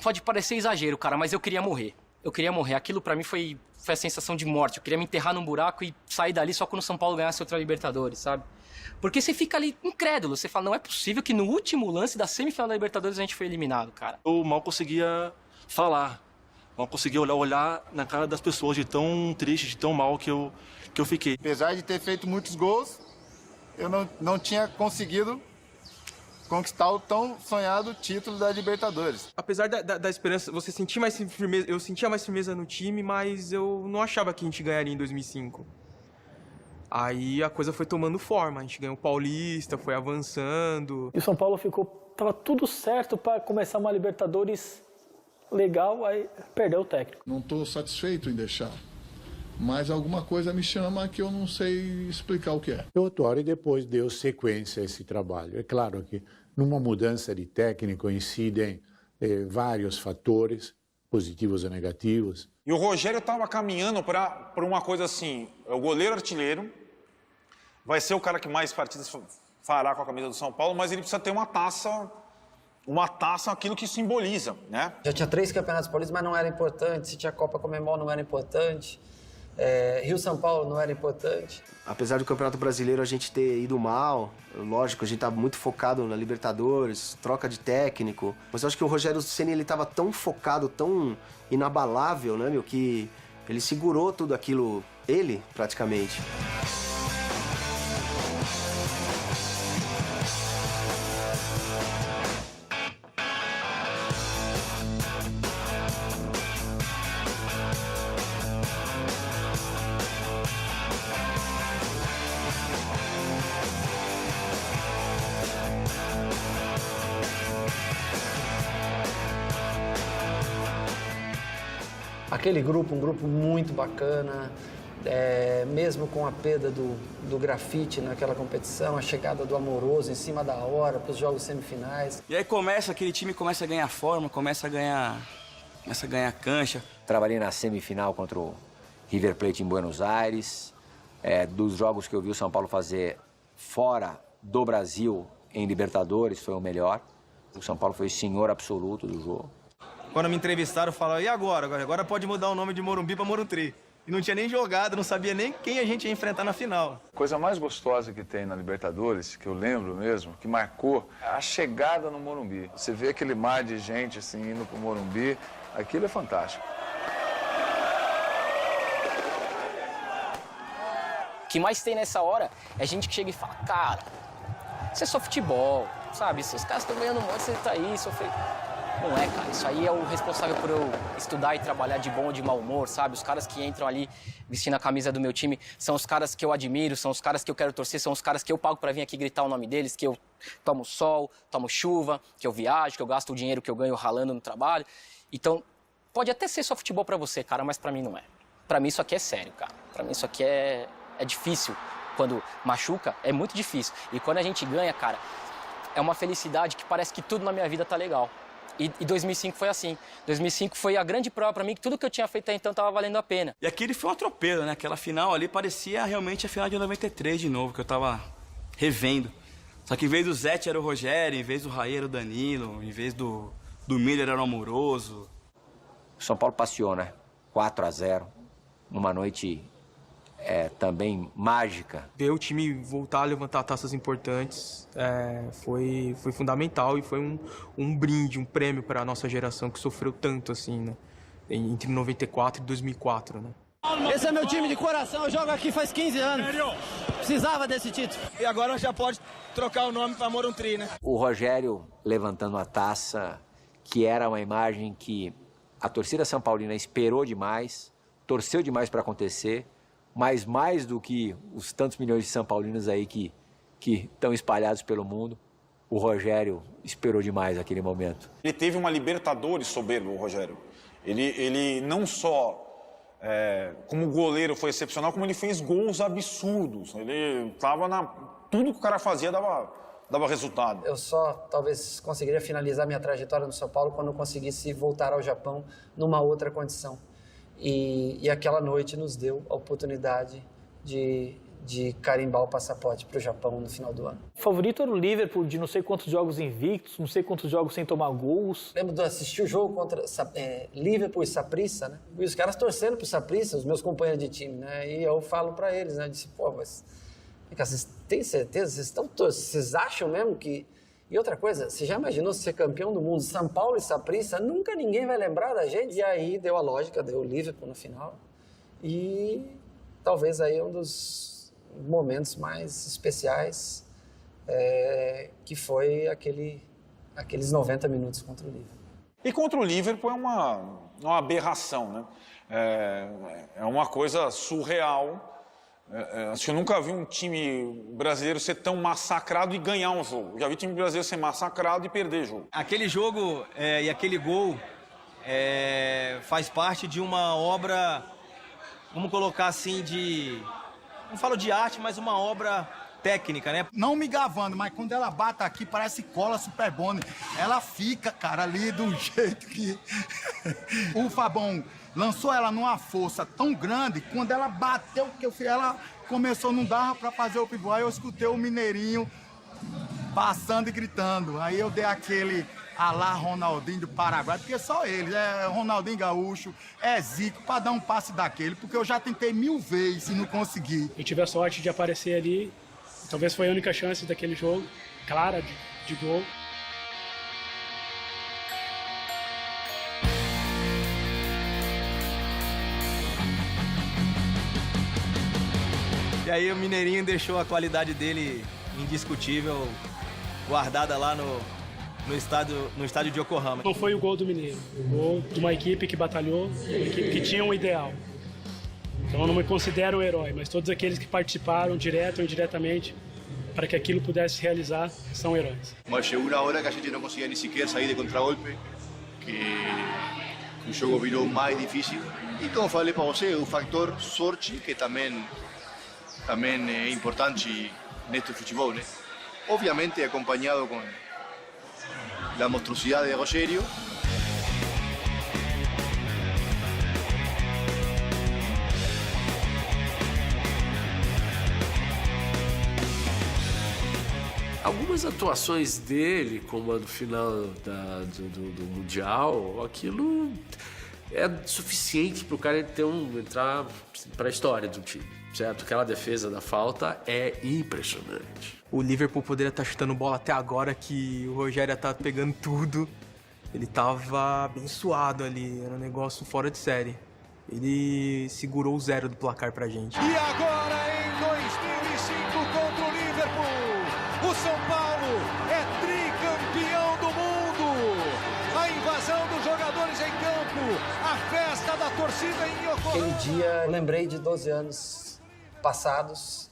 Pode parecer exagero, cara, mas eu queria morrer. Eu queria morrer. Aquilo pra mim foi a sensação de morte. Eu queria me enterrar num buraco e sair dali só quando o São Paulo ganhasse outra Libertadores, sabe? Porque você fica ali incrédulo. Você fala, não é possível que no último lance da semifinal da Libertadores a gente foi eliminado, cara. Eu mal conseguia falar. Não conseguia olhar na cara das pessoas de tão triste, de tão mal que eu fiquei. Apesar de ter feito muitos gols, eu não tinha conseguido conquistar o tão sonhado título da Libertadores. Apesar da esperança, você sentia mais firmeza, eu sentia mais firmeza no time, mas eu não achava que a gente ganharia em 2005. Aí a coisa foi tomando forma, a gente ganhou o Paulista, foi avançando. E o São Paulo tava tudo certo para começar uma Libertadores legal, aí perdeu o técnico. Não estou satisfeito em deixar, mas alguma coisa me chama que eu não sei explicar o que é. O Autuori depois deu sequência a esse trabalho. É claro que numa mudança de técnico incidem vários fatores, positivos e negativos. E o Rogério estava caminhando para uma coisa assim, é o goleiro artilheiro, vai ser o cara que mais partidas fará com a camisa do São Paulo, mas ele precisa ter uma taça, aquilo que simboliza, né? Já tinha 3 campeonatos paulistas, mas não era importante. Se tinha Copa Comembol, não era importante. Rio-São Paulo não era importante. Apesar do Campeonato Brasileiro a gente ter ido mal, lógico, a gente estava muito focado na Libertadores, troca de técnico, mas eu acho que o Rogério Ceni ele estava tão focado, tão inabalável, né, meu, que ele segurou tudo aquilo, ele, praticamente. Aquele grupo, um grupo muito bacana, mesmo com a perda do grafite naquela competição, a chegada do Amoroso em cima da hora para os jogos semifinais. E aí aquele time começa a ganhar forma, começa a ganhar cancha. Trabalhei na semifinal contra o River Plate em Buenos Aires. Dos jogos que eu vi o São Paulo fazer fora do Brasil em Libertadores, foi o melhor. O São Paulo foi o senhor absoluto do jogo. Quando me entrevistaram, falaram, e agora? Agora pode mudar o nome de Morumbi para Morumbi. E não tinha nem jogado, não sabia nem quem a gente ia enfrentar na final. A coisa mais gostosa que tem na Libertadores, que eu lembro mesmo, que marcou, a chegada no Morumbi. Você vê aquele mar de gente assim indo pro Morumbi, aquilo é fantástico. O que mais tem nessa hora é gente que chega e fala, cara, isso é só futebol, sabe? Se os caras estão ganhando muito, você tá aí sofrendo. Não é, cara. Isso aí é o responsável por eu estudar e trabalhar de bom ou de mau humor, sabe? Os caras que entram ali vestindo a camisa do meu time são os caras que eu admiro, são os caras que eu quero torcer, são os caras que eu pago pra vir aqui gritar o nome deles, que eu tomo sol, tomo chuva, que eu viajo, que eu gasto o dinheiro que eu ganho ralando no trabalho. Então, pode até ser só futebol pra você, cara, mas pra mim não é. Pra mim isso aqui é sério, cara. Pra mim isso aqui é difícil. Quando machuca, é muito difícil. E quando a gente ganha, cara, é uma felicidade que parece que tudo na minha vida tá legal. E 2005 foi assim. 2005 foi a grande prova pra mim que tudo que eu tinha feito até então tava valendo a pena. E aquele foi um atropelo, né? Aquela final ali parecia realmente a final de 93 de novo, que eu tava revendo. Só que em vez do Zete era o Rogério, em vez do Raí era o Danilo, em vez do Miller era o Amoroso. O São Paulo passeou, né? 4-0, numa noite também mágica. Ver o time voltar a levantar taças importantes foi fundamental e foi um brinde, um prêmio para a nossa geração que sofreu tanto assim, né? Entre 94 e 2004, né? Esse é meu time de coração, eu jogo aqui faz 15 anos. Precisava desse título. E agora já pode trocar o nome para Morumbi, né? O Rogério levantando a taça, que era uma imagem que A torcida São Paulina esperou demais, torceu demais para acontecer, mas mais do que os tantos milhões de São Paulinos aí que estão espalhados pelo mundo, o Rogério esperou demais aquele momento. Ele teve uma Libertadores soberba, o Rogério. Ele não só, como goleiro foi excepcional, como ele fez gols absurdos. Ele estava tudo que o cara fazia dava resultado. Eu só talvez conseguiria finalizar minha trajetória no São Paulo quando eu conseguisse voltar ao Japão numa outra condição. E aquela noite nos deu a oportunidade de carimbar o passaporte para o Japão no final do ano. O favorito era o Liverpool, de não sei quantos jogos invictos, não sei quantos jogos sem tomar gols. Lembro de assistir o jogo contra Liverpool e Saprissa, né? E os caras torcendo pro Saprissa, os meus companheiros de time, né? E eu falo para eles, né? Eu disse, pô, mas vocês têm certeza? Vocês acham mesmo que... E outra coisa, você já imaginou ser campeão do mundo? São Paulo e Saprissa, nunca ninguém vai lembrar da gente. E aí deu a lógica, deu o Liverpool no final. E talvez aí um dos momentos mais especiais, que foi aqueles 90 minutos contra o Liverpool. E contra o Liverpool é uma aberração, né? É uma coisa surreal. Acho que eu nunca vi um time brasileiro ser tão massacrado e ganhar um jogo. Já vi time brasileiro ser massacrado e perder jogo. Aquele jogo e aquele gol faz parte de uma obra, vamos colocar assim, não falo de arte, mas uma obra técnica, né? Não me gavando, mas quando ela bate aqui, parece cola Superbone. Ela fica, cara, ali do jeito que... O Fabão lançou ela numa força tão grande, quando ela bateu, ela começou, não dava pra fazer o pivô. Aí eu escutei o Mineirinho passando e gritando. Aí eu dei aquele alá Ronaldinho do Paraguai, porque só ele, Ronaldinho Gaúcho, Zico, pra dar um passe daquele, porque eu já tentei 1000 vezes e não consegui. Eu tive a sorte de aparecer ali, talvez foi a única chance daquele jogo, clara, de gol. E aí o Mineirinho deixou a qualidade dele indiscutível, guardada lá no estádio de Yokohama. Não foi o gol do Mineiro, o gol de uma equipe que batalhou, uma equipe que tinha um ideal. Então eu não me considero um herói, mas todos aqueles que participaram, direto ou indiretamente, para que aquilo pudesse realizar, são heróis. Mas chegou uma hora que a gente não conseguia nem sequer sair de contragolpe, que o jogo virou mais difícil. E como falei para você, o fator sorte, que também é importante neste futebol, né? Obviamente acompanhado com a monstruosidade de Rogério. Algumas atuações dele, como a do final do Mundial, aquilo é suficiente para o cara entrar para a história do time, certo? Aquela defesa da falta é impressionante. O Liverpool poderia estar chutando bola até agora, que o Rogério tá pegando tudo. Ele tava abençoado ali, era um negócio fora de série. Ele segurou o 0 do placar pra gente. E agora, em 2005, contra o Liverpool, o São Paulo é tricampeão do mundo. A invasão dos jogadores em campo, a festa da torcida em Yokohama. Aquele dia, eu lembrei de 12 anos passados.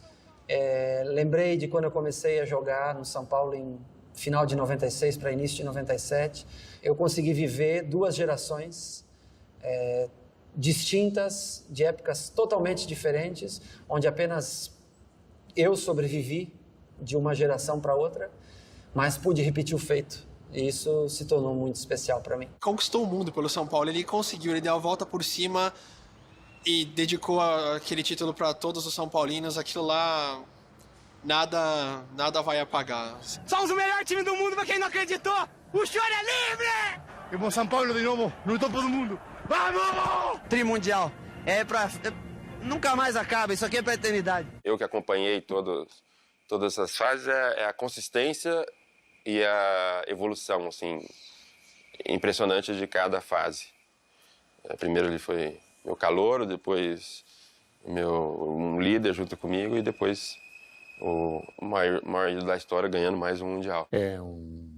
Lembrei de quando eu comecei a jogar no São Paulo em final de 96 para início de 97. Eu consegui viver 2 gerações distintas, de épocas totalmente diferentes, onde apenas eu sobrevivi de uma geração para outra, mas pude repetir o feito. E isso se tornou muito especial para mim. Conquistou o mundo pelo São Paulo, ele conseguiu, ele deu a volta por cima e dedicou aquele título para todos os São Paulinos. Aquilo lá, nada vai apagar. Somos o melhor time do mundo, pra quem não acreditou! O choro é livre! E o São Paulo de novo, no topo do mundo. Vamos! Trimundial. Nunca mais acaba, isso aqui é pra eternidade. Eu que acompanhei todas essas fases, é a consistência e a evolução, assim, impressionante de cada fase. Primeiro ele foi meu calouro, depois um líder junto comigo e depois o maior ídolo da história ganhando mais um Mundial. É um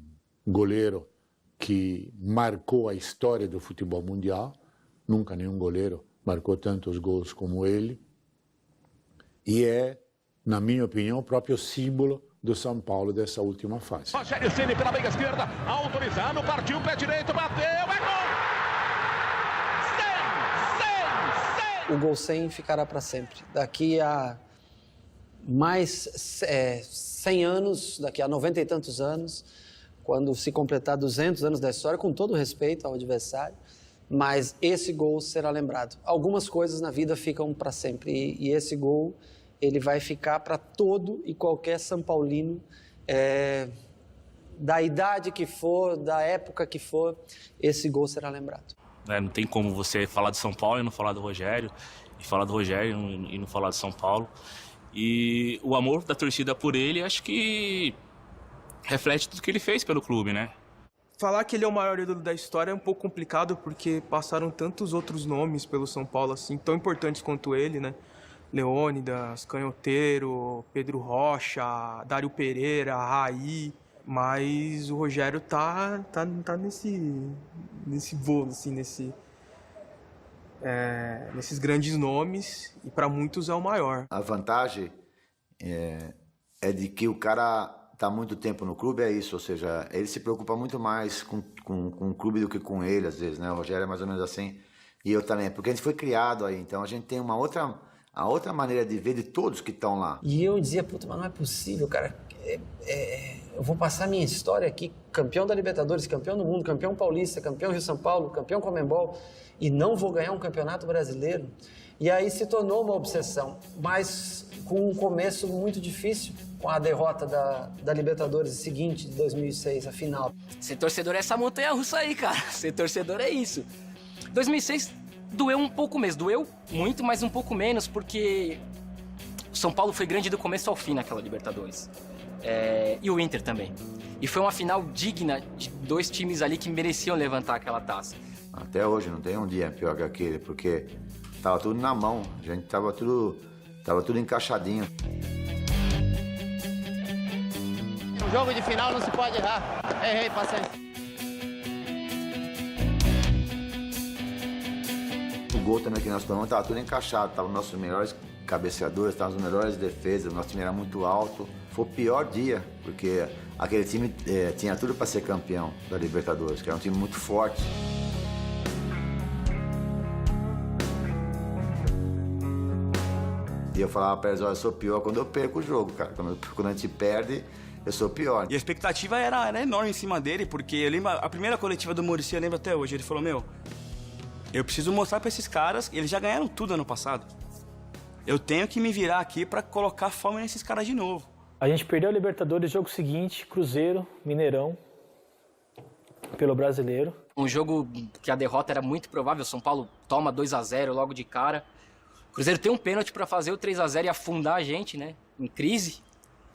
goleiro que marcou a história do futebol mundial. Nunca nenhum goleiro marcou tantos gols como ele. E é, na minha opinião, o próprio símbolo do São Paulo dessa última fase. Rogério Ceni pela meia esquerda, autorizado, partiu, pé direito, bateu, é gol! O gol 100 ficará para sempre. Daqui a mais 100 anos, daqui a 90 e tantos anos, quando se completar 200 anos da história, com todo respeito ao adversário, mas esse gol será lembrado. Algumas coisas na vida ficam para sempre e esse gol ele vai ficar para todo e qualquer São Paulino, da idade que for, da época que for, esse gol será lembrado. Não tem como você falar de São Paulo e não falar do Rogério, e falar do Rogério e não falar de São Paulo. E o amor da torcida por ele, acho que reflete tudo que ele fez pelo clube, né? Falar que ele é o maior ídolo da história é um pouco complicado, porque passaram tantos outros nomes pelo São Paulo, assim, tão importantes quanto ele, né? Leônidas, Canhoteiro, Pedro Rocha, Dário Pereira, Raí... Mas o Rogério tá nesse voo, assim, nesses grandes nomes, e para muitos é o maior. A vantagem é de que o cara tá há muito tempo no clube, é isso, ou seja, ele se preocupa muito mais com o clube do que com ele, às vezes, né? O Rogério é mais ou menos assim, e eu também, porque a gente foi criado aí, então a gente tem a outra maneira de ver de todos que estão lá. E eu dizia, puta, mas não é possível, cara. Eu vou passar minha história aqui, campeão da Libertadores, campeão do mundo, campeão paulista, campeão Rio-São Paulo, campeão Conmebol, e não vou ganhar um campeonato brasileiro. E aí se tornou uma obsessão, mas com um começo muito difícil, com a derrota da Libertadores seguinte, de 2006, a final. Ser torcedor é essa montanha-russa aí, cara. Ser torcedor é isso. 2006 doeu um pouco mesmo, doeu muito, mas um pouco menos, porque o São Paulo foi grande do começo ao fim naquela Libertadores. E o Inter também. E foi uma final digna de dois times ali que mereciam levantar aquela taça. Até hoje não tem um dia pior que aquele, porque tava tudo na mão, a gente tava tudo encaixadinho. Um jogo de final não se pode errar. Errei, paciência. O gol também que nós tomamos tava tudo encaixado, tava os nossos melhores cabeceadores, tava os melhores defesas, o nosso time era muito alto. Foi o pior dia, porque aquele time tinha tudo para ser campeão da Libertadores, que era um time muito forte. E eu falava para eles, olha, eu sou pior quando eu perco o jogo, cara. Quando a gente perde, eu sou pior. E a expectativa era enorme em cima dele, porque eu lembro, a primeira coletiva do Muricy, eu lembro até hoje, ele falou, eu preciso mostrar para esses caras, eles já ganharam tudo ano passado. Eu tenho que me virar aqui para colocar fome nesses caras de novo. A gente perdeu a Libertadores, jogo seguinte, Cruzeiro, Mineirão, pelo Brasileiro. Um jogo que a derrota era muito provável, São Paulo toma 2-0 logo de cara. O Cruzeiro tem um pênalti para fazer o 3-0 e afundar a gente, né, em crise,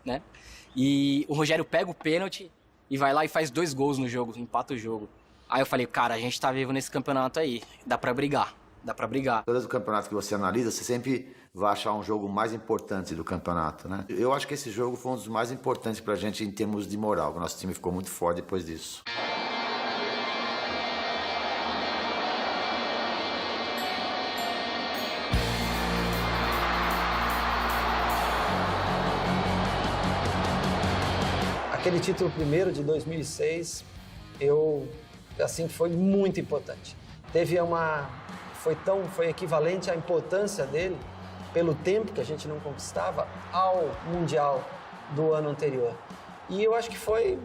né? E o Rogério pega o pênalti e vai lá e faz 2 gols no jogo, empata o jogo. Aí eu falei, cara, a gente tá vivo nesse campeonato aí, dá pra brigar. Todos os campeonatos que você analisa, você sempre vai achar um jogo mais importante do campeonato, né? Eu acho que esse jogo foi um dos mais importantes pra gente em termos de moral. O nosso time ficou muito forte depois disso. Aquele título primeiro de 2006, foi muito importante. Foi equivalente à importância dele pelo tempo que a gente não conquistava ao Mundial do ano anterior. E eu acho que foi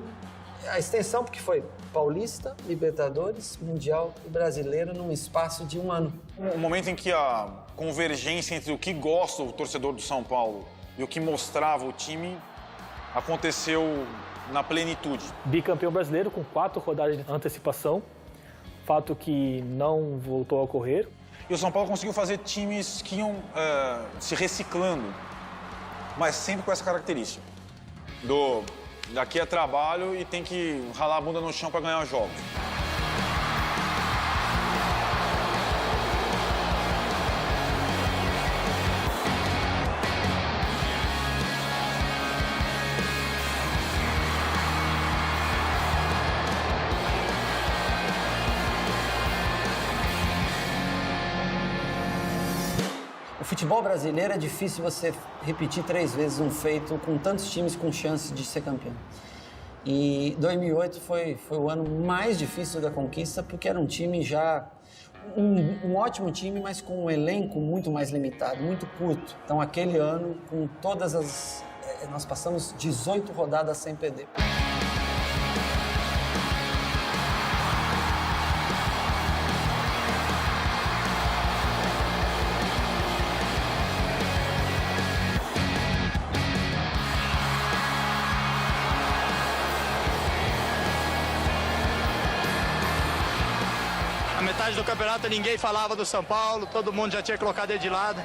a extensão, porque foi Paulista, Libertadores, Mundial e Brasileiro num espaço de um ano. Um momento em que a convergência entre o que gosta o torcedor do São Paulo e o que mostrava o time aconteceu na plenitude. Bicampeão brasileiro com 4 rodadas de antecipação, fato que não voltou a ocorrer. E o São Paulo conseguiu fazer times que iam se reciclando, mas sempre com essa característica. Daqui é trabalho e tem que ralar a bunda no chão para ganhar jogos. futebol brasileiro é difícil você repetir 3 vezes um feito com tantos times com chance de ser campeão. E 2008 foi o ano mais difícil da conquista, porque era um time já... Um ótimo time, mas com um elenco muito mais limitado, muito curto. Então, aquele ano, com todas as... Nós passamos 18 rodadas sem perder. A metade do campeonato ninguém falava do São Paulo, todo mundo já tinha colocado ele de lado.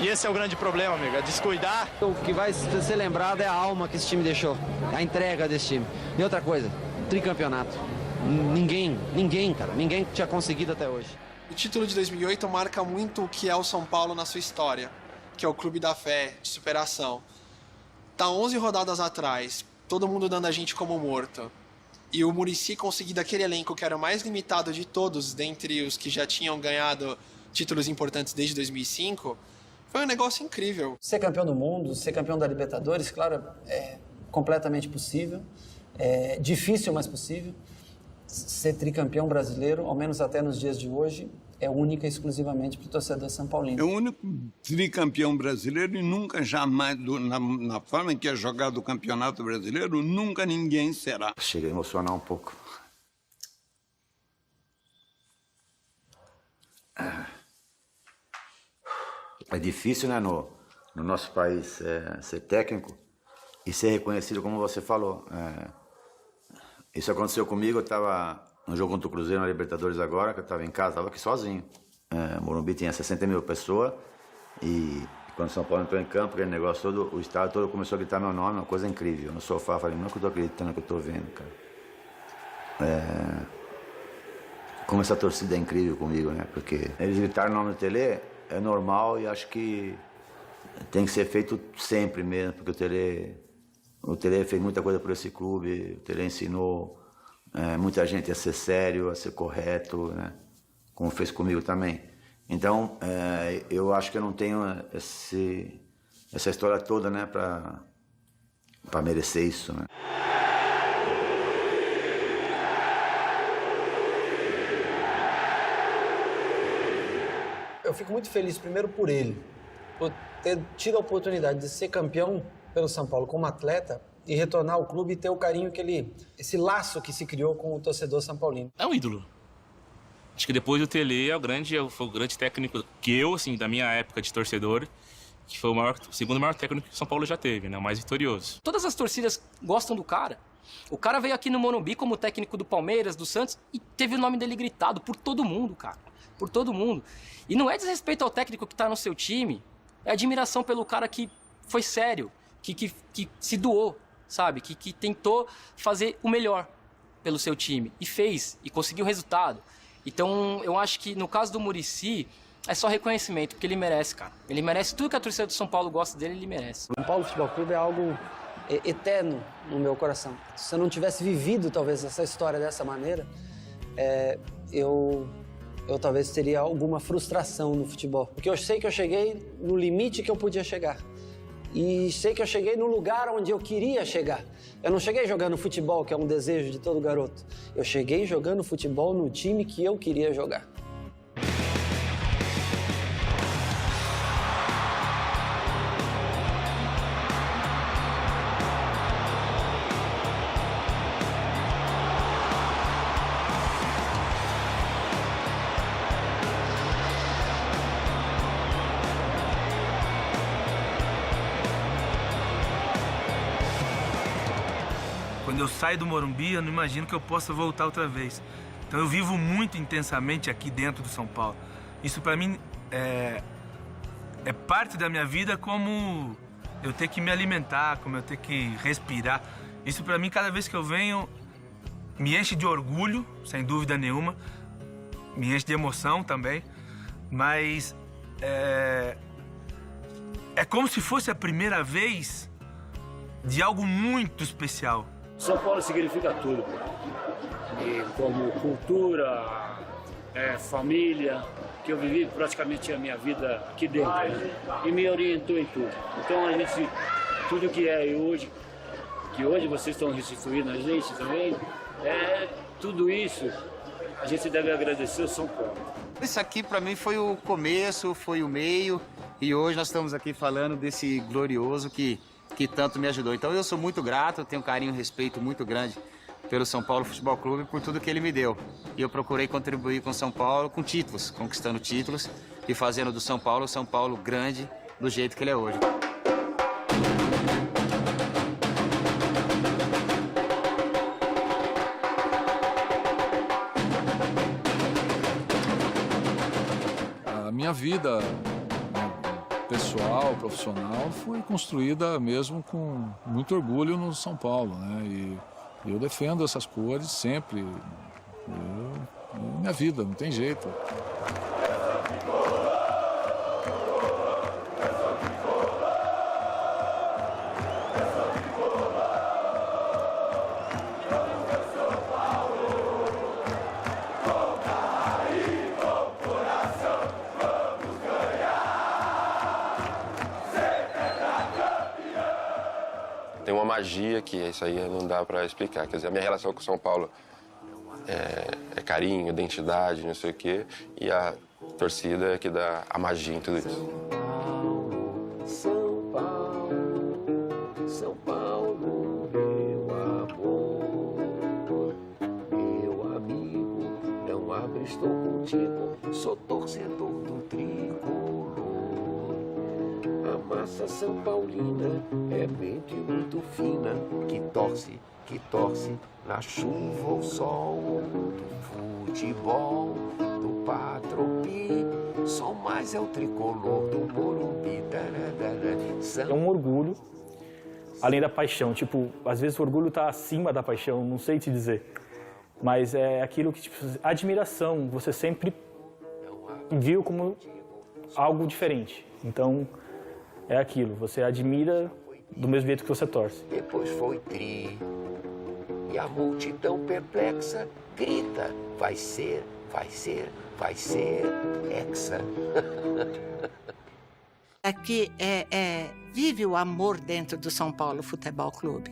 E esse é o grande problema, amigo, é descuidar. O que vai ser lembrado é a alma que esse time deixou, a entrega desse time. E outra coisa, tricampeonato. Ninguém, cara, ninguém tinha conseguido até hoje. O título de 2008 marca muito o que é o São Paulo na sua história, que é o clube da fé, de superação. Tá 11 rodadas atrás, todo mundo dando a gente como morto. E o Muricy conseguir daquele elenco que era o mais limitado de todos, dentre os que já tinham ganhado títulos importantes desde 2005, foi um negócio incrível. Ser campeão do mundo, ser campeão da Libertadores, claro, é completamente possível. É difícil, mas possível. Ser tricampeão brasileiro, ao menos até nos dias de hoje, é única e exclusivamente para o torcedor são paulino. É o único tricampeão brasileiro e nunca, jamais, na forma em que é jogado o Campeonato Brasileiro, nunca ninguém será. Chega a emocionar um pouco. É difícil, né, no nosso país, ser técnico e ser reconhecido, como você falou. Isso aconteceu comigo, eu estava no jogo contra o Cruzeiro na Libertadores agora, que eu estava em casa, estava aqui sozinho. Morumbi tinha 60 mil pessoas e quando o São Paulo entrou em campo, aquele negócio todo, o estado todo começou a gritar meu nome, uma coisa incrível. No sofá, falei, não é que eu estou acreditando que eu estou vendo, cara. Como essa torcida é incrível comigo, né? Porque eles gritaram o nome do Tele, é normal e acho que tem que ser feito sempre mesmo, porque o Tele fez muita coisa por esse clube, o Tele ensinou muita gente a ser sério, a ser correto, né? Como fez comigo também. Então, eu acho que eu não tenho essa história toda, né, para merecer isso, né? Eu fico muito feliz, primeiro, por ele, por ter tido a oportunidade de ser campeão pelo São Paulo como atleta e retornar ao clube e ter o carinho esse laço que se criou com o torcedor são paulino. É um ídolo. Acho que depois do Tele foi o grande técnico que eu, assim, da minha época de torcedor, que foi o segundo maior técnico que o São Paulo já teve, né? O mais vitorioso. Todas as torcidas gostam do cara. O cara veio aqui no Morumbi como técnico do Palmeiras, do Santos, e teve o nome dele gritado por todo mundo, cara. Por todo mundo. E não é desrespeito ao técnico que tá no seu time, é admiração pelo cara que foi sério, que se doou, sabe? Que tentou fazer o melhor pelo seu time. E fez, e conseguiu o resultado. Então, eu acho que no caso do Muricy, é só reconhecimento, porque ele merece, cara. Ele merece tudo que a torcida do São Paulo gosta dele, ele merece. O São Paulo Futebol Clube é algo eterno no meu coração. Se eu não tivesse vivido, talvez, essa história dessa maneira, eu talvez teria alguma frustração no futebol. Porque eu sei que eu cheguei no limite que eu podia chegar. E sei que eu cheguei no lugar onde eu queria chegar. Eu não cheguei jogando futebol, que é um desejo de todo garoto. Eu cheguei jogando futebol no time que eu queria jogar. Quando eu saio do Morumbi, eu não imagino que eu possa voltar outra vez. Então eu vivo muito intensamente aqui dentro do São Paulo. Isso para mim é parte da minha vida, como eu ter que me alimentar, como eu ter que respirar. Isso para mim, cada vez que eu venho, me enche de orgulho, sem dúvida nenhuma. Me enche de emoção também. Mas é como se fosse a primeira vez de algo muito especial. São Paulo significa tudo. E como cultura, família, que eu vivi praticamente a minha vida aqui dentro, né? E me orientou em tudo. Então a gente, tudo que é hoje, que hoje vocês estão restituindo a gente também, tudo isso a gente deve agradecer ao São Paulo. Isso aqui para mim foi o começo, foi o meio, e hoje nós estamos aqui falando desse glorioso que tanto me ajudou. Então eu sou muito grato, tenho um carinho e respeito muito grande pelo São Paulo Futebol Clube por tudo que ele me deu. E eu procurei contribuir com o São Paulo com títulos, conquistando títulos e fazendo do São Paulo grande do jeito que ele é hoje. A minha vida pessoal, profissional, foi construída mesmo com muito orgulho no São Paulo, né? E eu defendo essas cores sempre. Minha vida, não tem jeito. Tem uma magia que isso aí não dá para explicar. Quer dizer, a minha relação com o São Paulo é carinho, identidade, não sei o quê. E a torcida é que dá a magia em tudo isso. São Paulo, São Paulo, meu amor, meu amigo, não abro, estou contigo, sou torcedor do tricolor. A massa São Paulina é mente muito fina, que torce na chuva ou sol, do futebol, do Patropi, só mais é o tricolor do Morumbi. É um orgulho, além da paixão. Tipo, às vezes o orgulho está acima da paixão, não sei te dizer. Mas é aquilo que, tipo, admiração, você sempre viu como algo diferente. Então, é aquilo, você admira do mesmo jeito que você torce. Depois foi tri, e a multidão perplexa grita, vai ser hexa. Aqui vive o amor dentro do São Paulo Futebol Clube.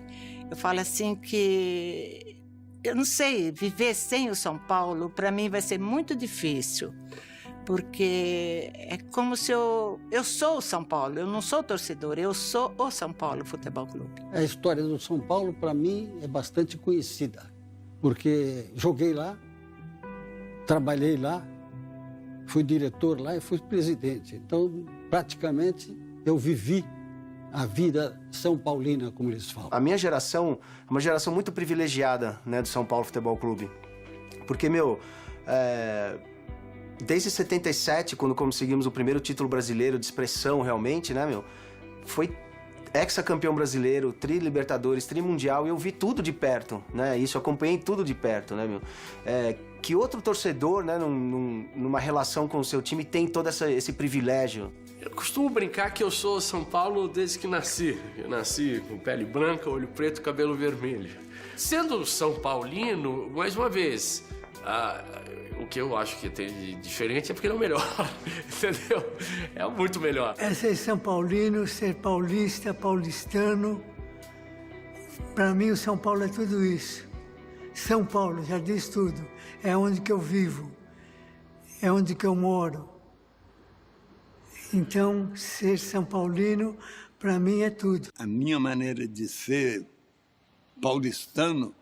Eu falo assim que, eu não sei, viver sem o São Paulo, para mim vai ser muito difícil. Porque é como se eu sou o São Paulo, eu não sou torcedor, eu sou o São Paulo Futebol Clube. A história do São Paulo, para mim, é bastante conhecida, porque joguei lá, trabalhei lá, fui diretor lá e fui presidente. Então, praticamente, eu vivi a vida são paulina, como eles falam. A minha geração é uma geração muito privilegiada, né, do São Paulo Futebol Clube. Porque, desde 77, quando conseguimos o primeiro título brasileiro de expressão realmente, né, foi hexacampeão brasileiro, tri-libertadores, tri-mundial, e eu vi tudo de perto, né, isso, eu acompanhei tudo de perto, né, que outro torcedor, né, numa relação com o seu time tem todo esse privilégio. Eu costumo brincar que eu sou São Paulo desde que nasci. Eu nasci com pele branca, olho preto, cabelo vermelho. Sendo São Paulino, mais uma vez, o que eu acho que tem de diferente é porque ele é o melhor, entendeu? É muito melhor. É ser São Paulino, ser paulista, paulistano. Para mim, o São Paulo é tudo isso. São Paulo, já diz tudo. É onde que eu vivo, é onde que eu moro. Então, ser São Paulino, para mim, é tudo. A minha maneira de ser paulistano,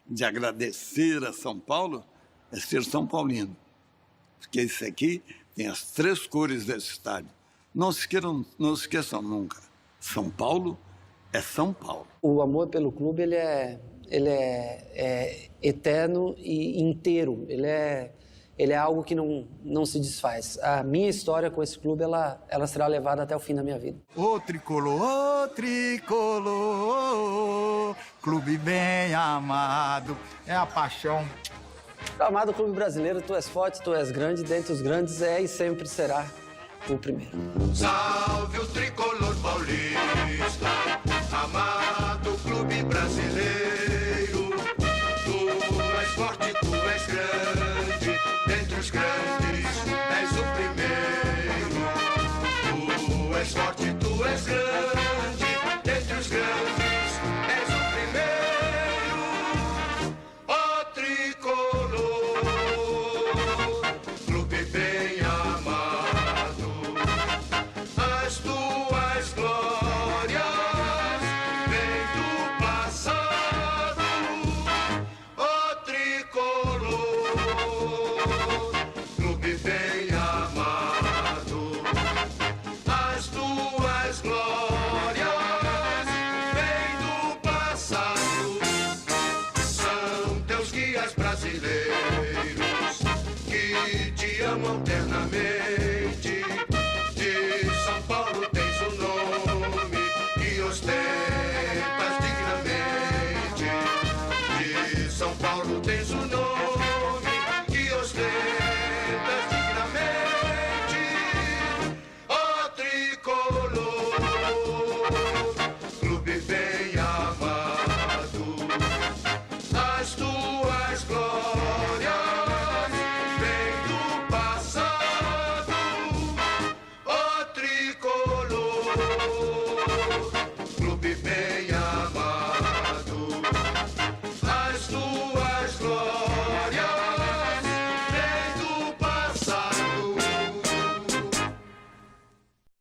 de agradecer a São Paulo, é ser São Paulino. Porque isso aqui tem as três cores desse estádio. Não se esqueçam nunca. São Paulo é São Paulo. O amor pelo clube, ele é eterno e inteiro. Ele é algo que não se desfaz. A minha história com esse clube, ela será levada até o fim da minha vida. Ô tricolor, clube bem amado, é a paixão. Amado clube brasileiro, tu és forte, tu és grande, dentre os grandes e sempre será o primeiro. Salve o tricolor paulista, amado clube brasileiro. Tu és forte, tu és grande, dentre os dos grandes.